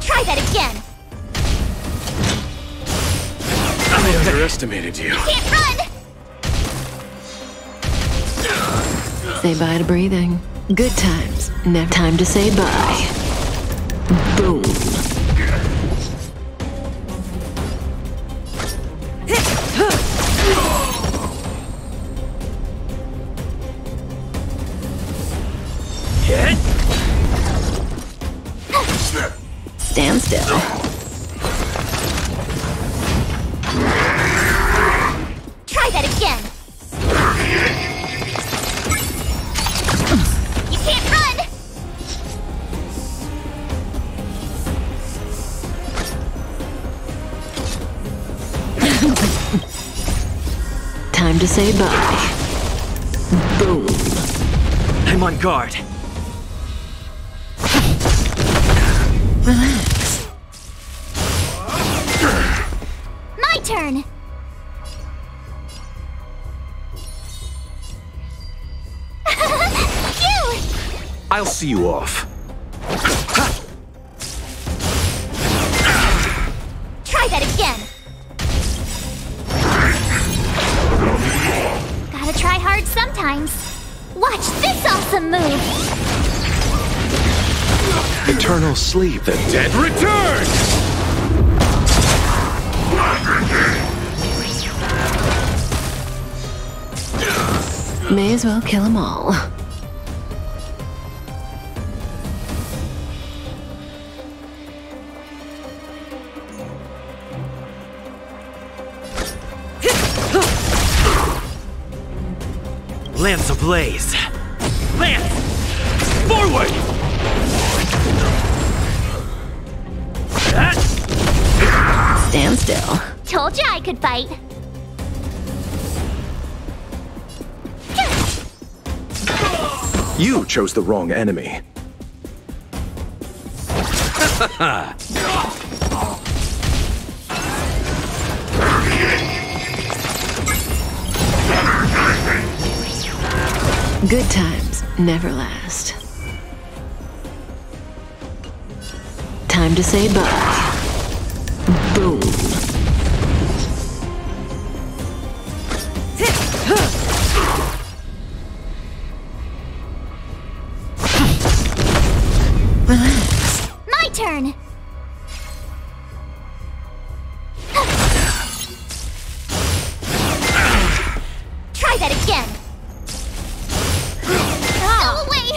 Try that again! I underestimated you. Can't run! Say bye to breathing. Good times. Never time to say bye. Boom. Stand still. Try that again! You can't run! Time to say bye. Boom. I'm on guard. Relax. My turn! Phew! I'll see you off. Try that again! Gotta try hard sometimes. Watch this awesome move! Eternal sleep. The dead return! May as well kill them all. Lance ablaze. Lance! Forward! Stand still. Told you I could fight. You chose the wrong enemy. Good times never last. Time to say bye. Boom. Relax. My turn! Try that again! Go away!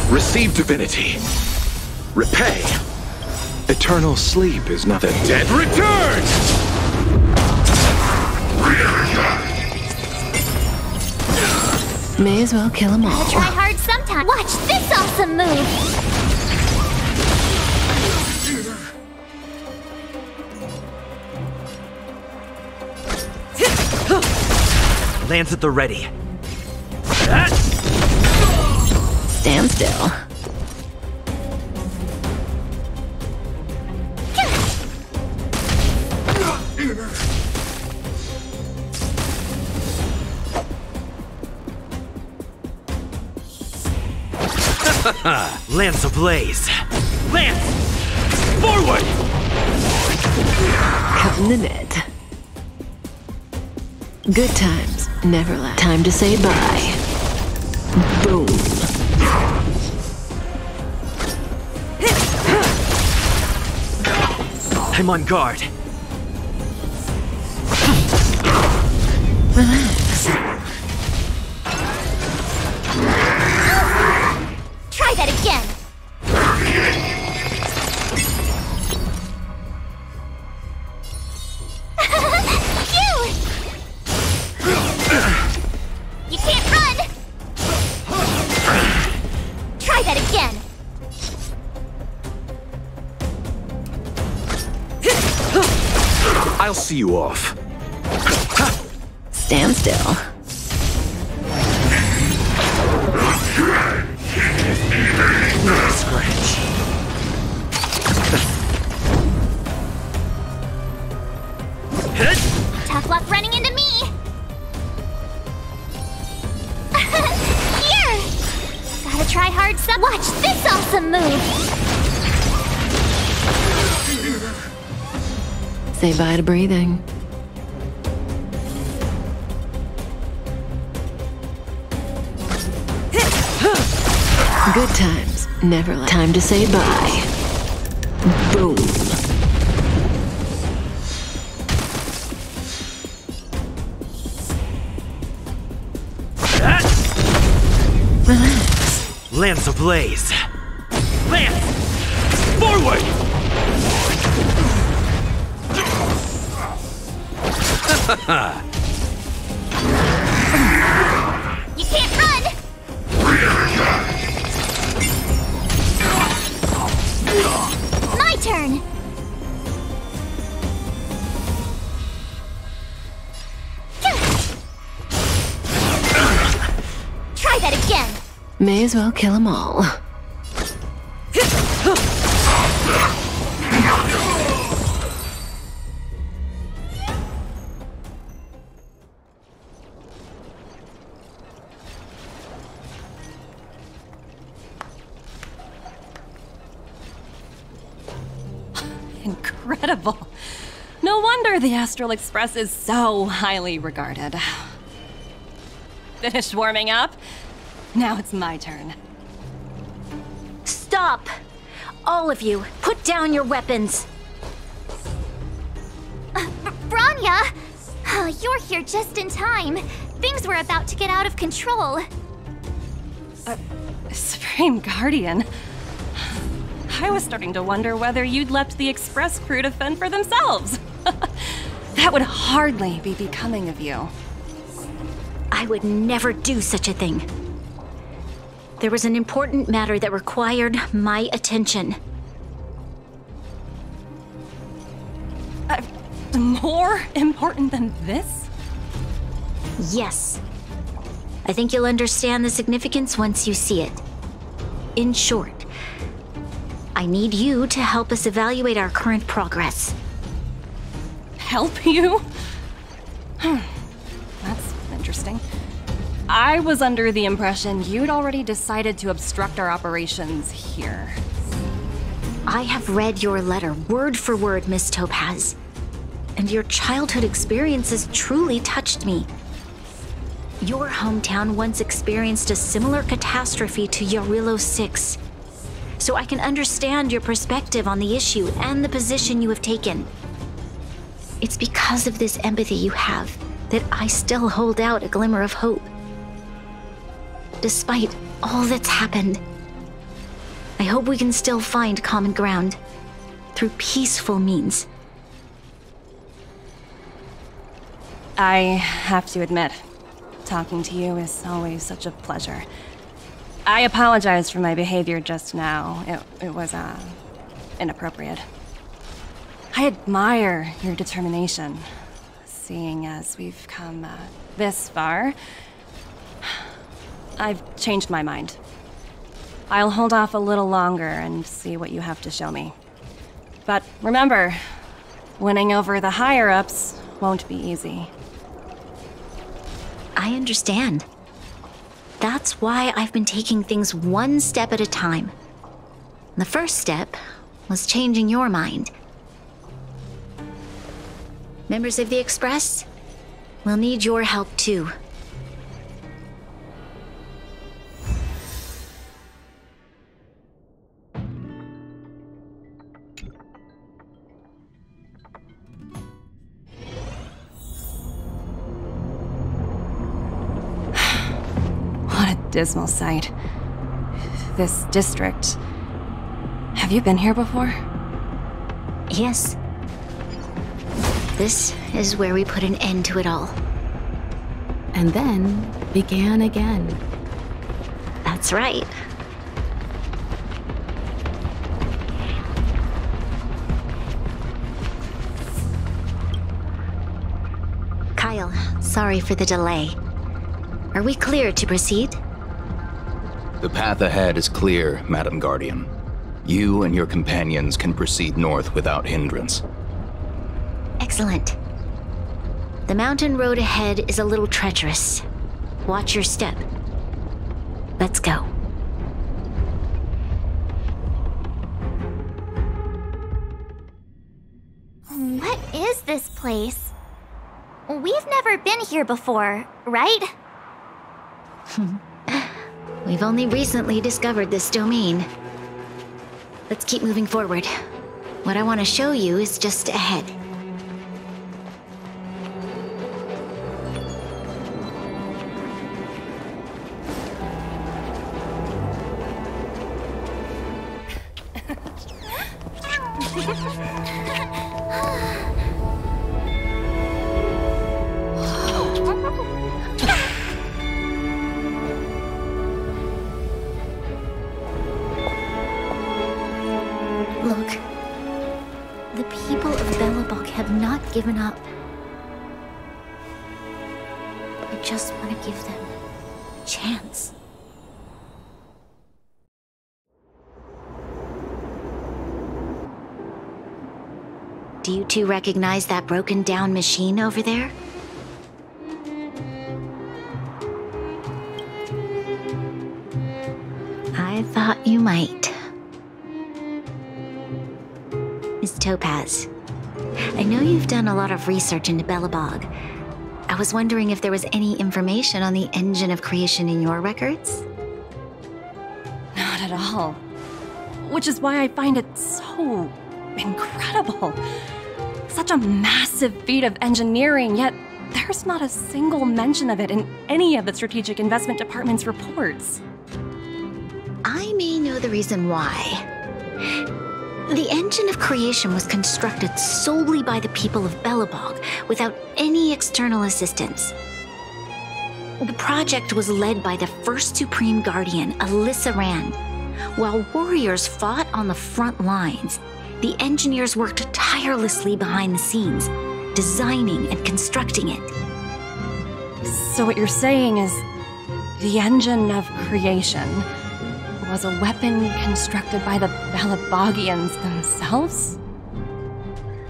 Receive divinity. Repay. Eternal sleep is not the dead return! May as well kill them all. Gotta try hard sometime. Watch this awesome move! Lance at the ready. Stand still. Lance ablaze. Lance! Forward! Cut in the net. Good times never last. Time to say bye. Boom. I'm on guard. Relax. Try that again! Phew! You can't run! Try that again! I'll see you off. Stand still. Not a scratch. Tough luck running into me! Here! Gotta try hard some. Watch this awesome move! Say bye to breathing. Good times, never last. Time to say bye. Boom. Relax. Lance ablaze. Lance! Forward! You can't run! My turn! Try that again! May as well kill them all. Incredible. No wonder the Astral Express is so highly regarded. Finished warming up? Now it's my turn. Stop! All of you, put down your weapons! Bronya! You're here just in time. Things were about to get out of control. Supreme Guardian? I was starting to wonder whether you'd left the Express crew to fend for themselves. That would hardly be becoming of you. I would never do such a thing. There was an important matter that required my attention. More important than this? Yes. I think you'll understand the significance once you see it. In short, I need you to help us evaluate our current progress. Help you? That's interesting. I was under the impression you'd already decided to obstruct our operations here. I have read your letter word for word, Miss Topaz. And your childhood experiences truly touched me. Your hometown once experienced a similar catastrophe to Yarilo 6. So I can understand your perspective on the issue and the position you have taken. It's because of this empathy you have that I still hold out a glimmer of hope. Despite all that's happened, I hope we can still find common ground through peaceful means. I have to admit, talking to you is always such a pleasure. I apologize for my behavior just now. It was, inappropriate. I admire your determination, seeing as we've come, this far. I've changed my mind. I'll hold off a little longer and see what you have to show me. But remember, winning over the higher-ups won't be easy. I understand. That's why I've been taking things one step at a time. The first step was changing your mind. Members of the Express, we'll need your help too. Dismal sight. This district. Have you been here before? Yes. This is where we put an end to it all. And then began again. That's right. Royal, sorry for the delay. Are we clear to proceed? The path ahead is clear, Madam Guardian. You and your companions can proceed north without hindrance. Excellent. The mountain road ahead is a little treacherous. Watch your step. Let's go. What is this place? We've never been here before, right? We've only recently discovered this domain. Let's keep moving forward. What I want to show you is just ahead. Given up. I just want to give them a chance. Do you two recognize that broken down machine over there? I thought you might. Miss Topaz, I know you've done a lot of research into Belobog. I was wondering if there was any information on the engine of creation in your records? Not at all. Which is why I find it so incredible. Such a massive feat of engineering, yet there's not a single mention of it in any of the Strategic Investment Department's reports. I may know the reason why. The engine of creation was constructed solely by the people of Belobog, without any external assistance. The project was led by the first Supreme Guardian, Alyssa Rand. While warriors fought on the front lines, the engineers worked tirelessly behind the scenes, designing and constructing it. So what you're saying is, the engine of creation was a weapon constructed by the Belabogians themselves?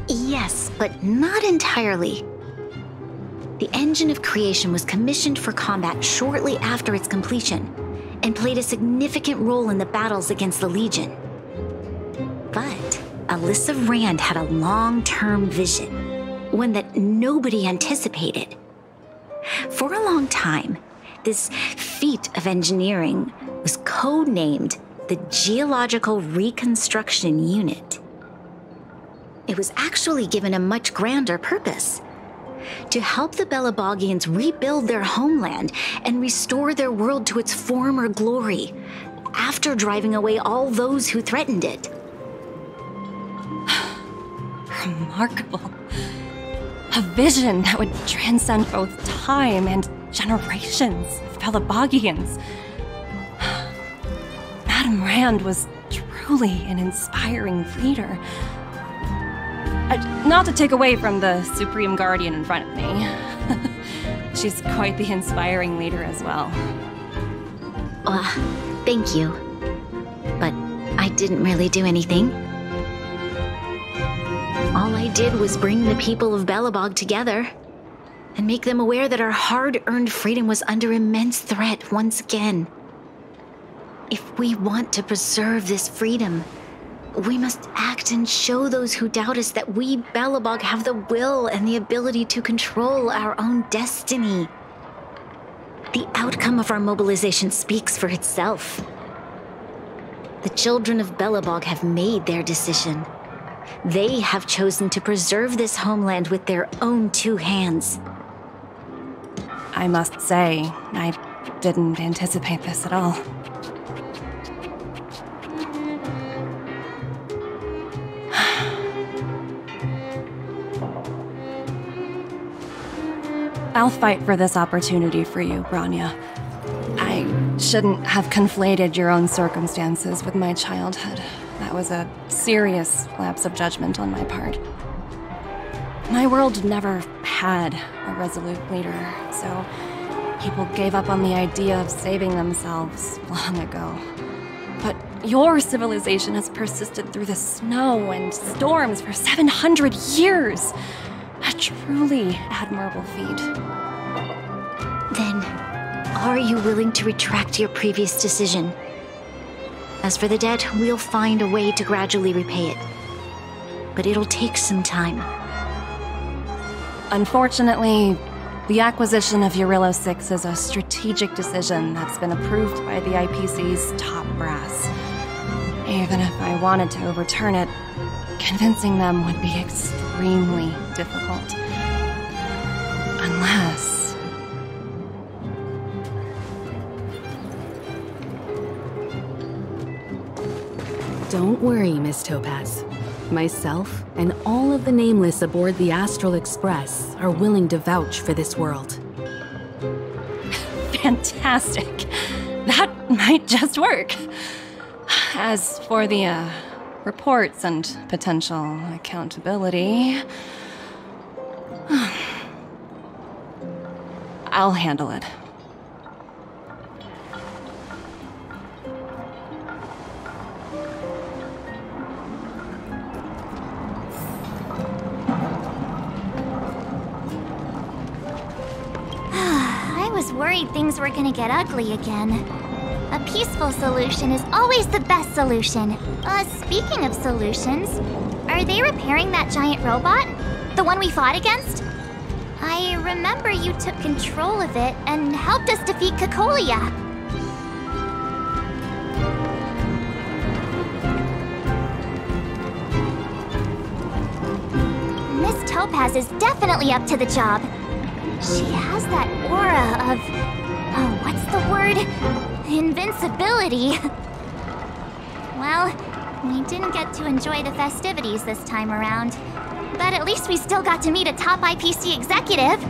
Yes, but not entirely. The engine of creation was commissioned for combat shortly after its completion, and played a significant role in the battles against the Legion. But Alyssa Rand had a long-term vision, one that nobody anticipated. For a long time, this feat of engineering was codenamed the Geological Reconstruction Unit. It was actually given a much grander purpose: to help the Belabogians rebuild their homeland and restore their world to its former glory, after driving away all those who threatened it. Remarkable. A vision that would transcend both time and generations of Belabogians. Madame Rand was truly an inspiring leader. Not to take away from the Supreme Guardian in front of me. She's quite the inspiring leader as well. Thank you. But I didn't really do anything. All I did was bring the people of Belobog together and make them aware that our hard-earned freedom was under immense threat once again. If we want to preserve this freedom, we must act and show those who doubt us that we, Belobog, have the will and the ability to control our own destiny. The outcome of our mobilization speaks for itself. The children of Belobog have made their decision. They have chosen to preserve this homeland with their own two hands. I must say, I didn't anticipate this at all. I'll fight for this opportunity for you, Bronya. I shouldn't have conflated your own circumstances with my childhood. That was a serious lapse of judgment on my part. My world never had a resolute leader, so people gave up on the idea of saving themselves long ago. But your civilization has persisted through the snow and storms for 700 years. A truly admirable feat. Then, are you willing to retract your previous decision? As for the debt, we'll find a way to gradually repay it. But it'll take some time. Unfortunately, the acquisition of Eurilo 6 is a strategic decision that's been approved by the IPC's top brass. Even if I wanted to overturn it, convincing them would be extremely difficult. Unless... Don't worry, Miss Topaz. Myself and all of the Nameless aboard the Astral Express are willing to vouch for this world. Fantastic. That might just work. As for the, reports and potential accountability... I'll handle it. I was worried things were gonna get ugly again. A peaceful solution is always the best solution. Speaking of solutions, are they repairing that giant robot? The one we fought against? I remember you took control of it and helped us defeat Cacolia. Miss Topaz is definitely up to the job. She has that aura of... oh, what's the word? Invincibility. Well, we didn't get to enjoy the festivities this time around. But at least we still got to meet a top IPC executive.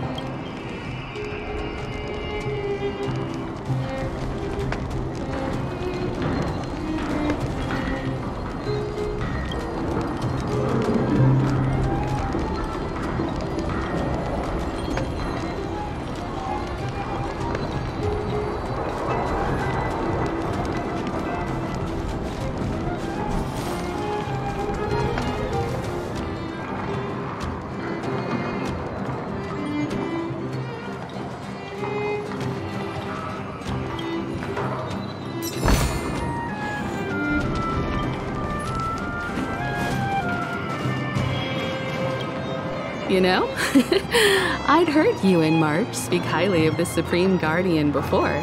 You know, I'd heard you and March speak highly of the Supreme Guardian before,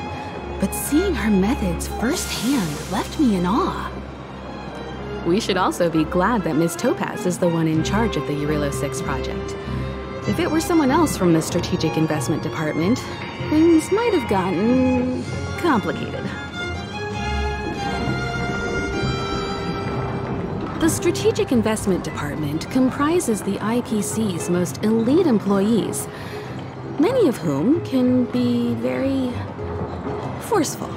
but seeing her methods firsthand left me in awe. We should also be glad that Ms. Topaz is the one in charge of the Eurilo 6 project. If it were someone else from the Strategic Investment Department, things might have gotten complicated. The Strategic Investment Department comprises the IPC's most elite employees, many of whom can be very forceful.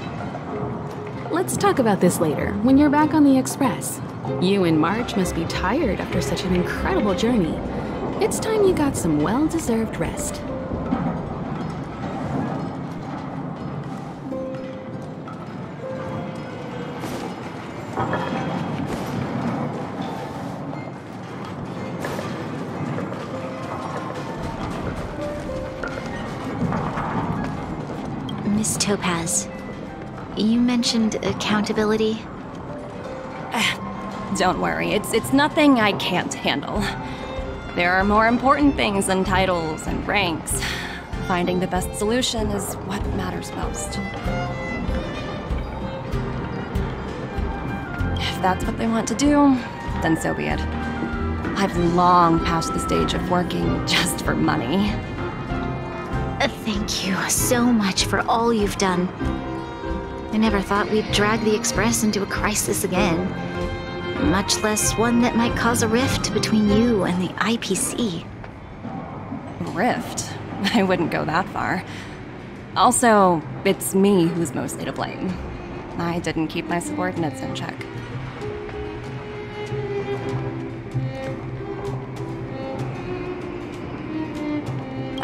Let's talk about this later, when you're back on the Express. You and March must be tired after such an incredible journey. It's time you got some well-deserved rest. Miss Topaz, you mentioned accountability. Don't worry, it's nothing I can't handle. There are more important things than titles and ranks. Finding the best solution is what matters most. If that's what they want to do, then so be it. I've long passed the stage of working just for money. Thank you so much for all you've done. I never thought we'd drag the Express into a crisis again, much less one that might cause a rift between you and the IPC. Rift? I wouldn't go that far. Also, it's me who's mostly to blame. I didn't keep my subordinates in check.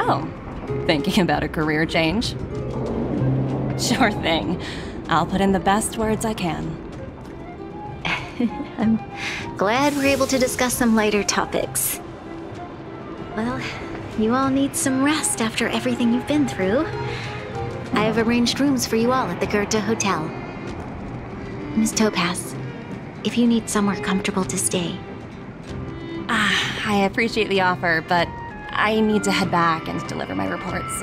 So, thinking about a career change? Sure thing. I'll put in the best words I can. I'm glad we're able to discuss some lighter topics. Well, you all need some rest after everything you've been through. I have arranged rooms for you all at the Goethe Hotel. Miss Topaz, if you need somewhere comfortable to stay. I appreciate the offer, but I need to head back and deliver my reports.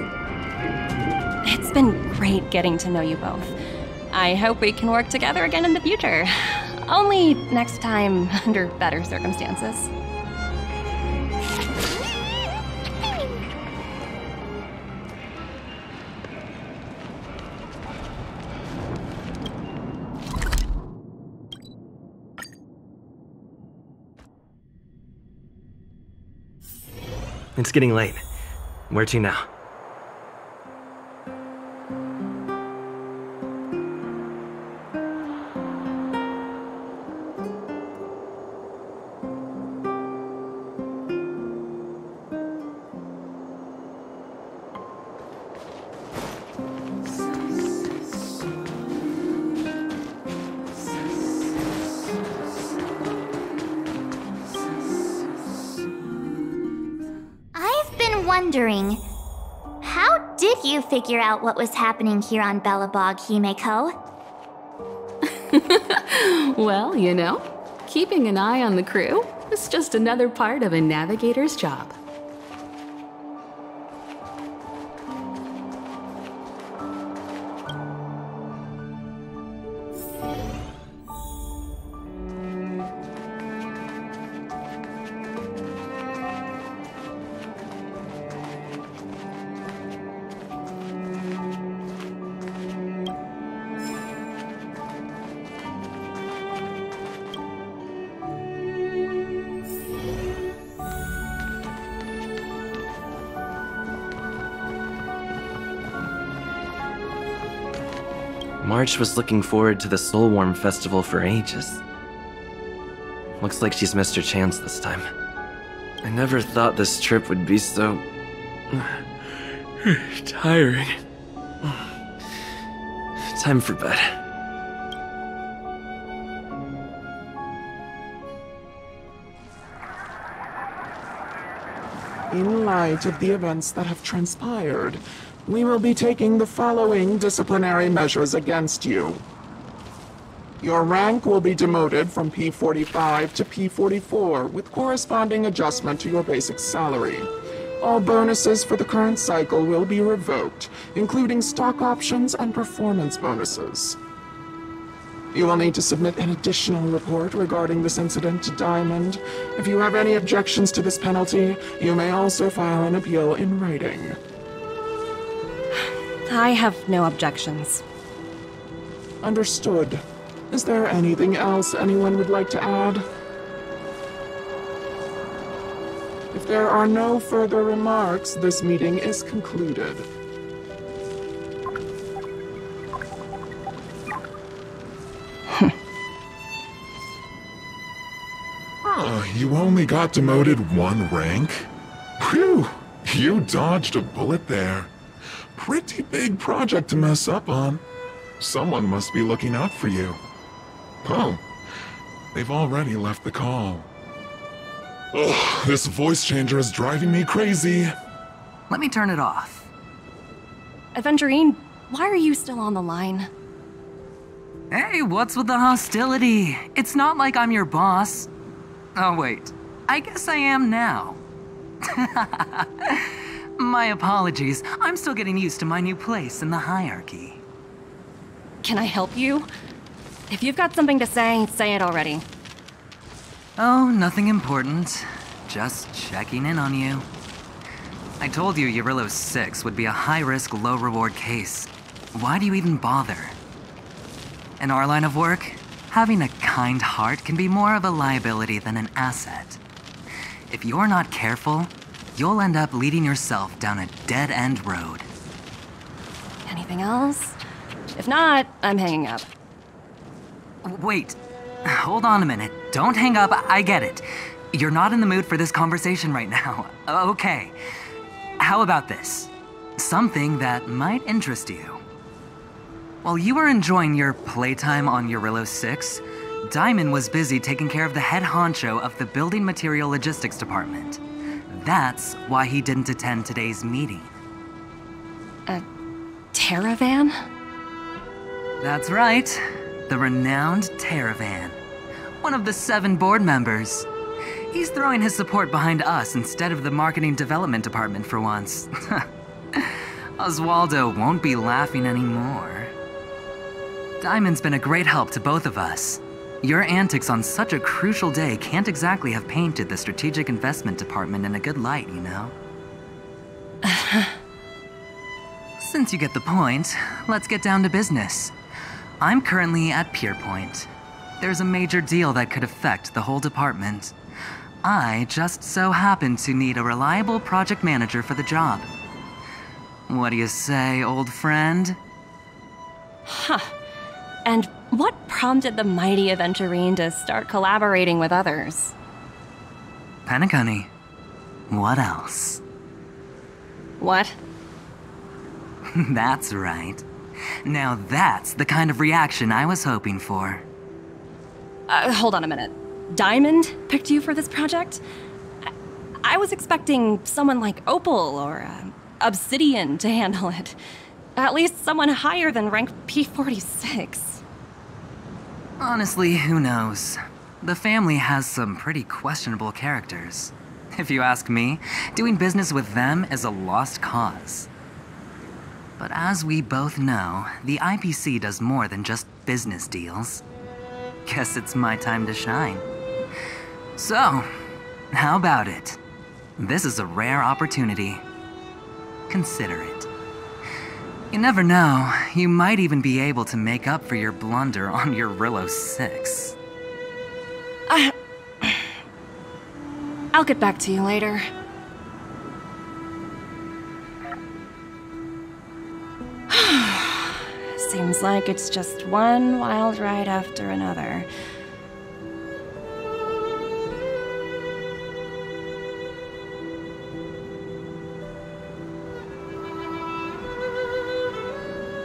It's been great getting to know you both. I hope we can work together again in the future. Only next time under better circumstances. It's getting late. Where to now? Wondering, how did you figure out what was happening here on Belobog, Himeko? Well, you know, keeping an eye on the crew is just another part of a navigator's job. March was looking forward to the Soulwarm Festival for ages. Looks like she's missed her chance this time. I never thought this trip would be so... tiring. Time for bed. In light of the events that have transpired, we will be taking the following disciplinary measures against you. Your rank will be demoted from P45 to P44 with corresponding adjustment to your basic salary. All bonuses for the current cycle will be revoked, including stock options and performance bonuses. You will need to submit an additional report regarding this incident to Diamond. If you have any objections to this penalty, you may also file an appeal in writing. I have no objections. Understood. Is there anything else anyone would like to add? If there are no further remarks, this meeting is concluded. You only got demoted one rank? Phew, you dodged a bullet there. Pretty big project to mess up on. Someone must be looking out for you. Oh, they've already left the call. Ugh, this voice changer is driving me crazy. Let me turn it off. Aventurine, why are you still on the line? Hey, what's with the hostility? It's not like I'm your boss. Oh wait, I guess I am now. My apologies, I'm still getting used to my new place in the hierarchy. Can I help you? If you've got something to say it already. Oh, nothing important. Just checking in on you. I told you Eurillo 6 would be a high-risk, low-reward case. Why do you even bother? In our line of work, having a kind heart can be more of a liability than an asset. If you're not careful, you'll end up leading yourself down a dead-end road. Anything else? If not, I'm hanging up. Wait, hold on a minute. Don't hang up, I get it. You're not in the mood for this conversation right now. Okay. How about this? Something that might interest you. While you were enjoying your playtime on Eurillo 6, Diamond was busy taking care of the head honcho of the Building Material Logistics Department. That's why he didn't attend today's meeting. A Terravan? That's right. The renowned Terravan. One of the 7 board members. He's throwing his support behind us instead of the Marketing Development Department for once. Oswaldo won't be laughing anymore. Diamond's been a great help to both of us. Your antics on such a crucial day can't exactly have painted the Strategic Investment Department in a good light, you know? Since you get the point, let's get down to business. I'm currently at Pierpoint. There's a major deal that could affect the whole department. I just so happen to need a reliable project manager for the job. What do you say, old friend? Huh. And what prompted the mighty Aventurine to start collaborating with others? Penacony. What else? What? That's right. Now that's the kind of reaction I was hoping for. Hold on a minute. Diamond picked you for this project? I was expecting someone like Opal or Obsidian to handle it. At least someone higher than rank P46. Honestly, who knows? The family has some pretty questionable characters. If you ask me, doing business with them is a lost cause. But as we both know, the IPC does more than just business deals. Guess it's my time to shine. So, how about it? This is a rare opportunity. Consider it. You never know, you might even be able to make up for your blunder on Eurillo 6. I'll get back to you later. Seems like it's just one wild ride after another.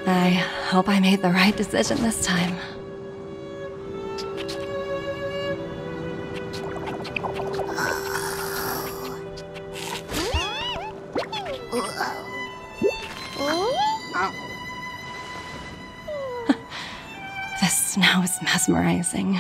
I hope I made the right decision this time. This snow is mesmerizing.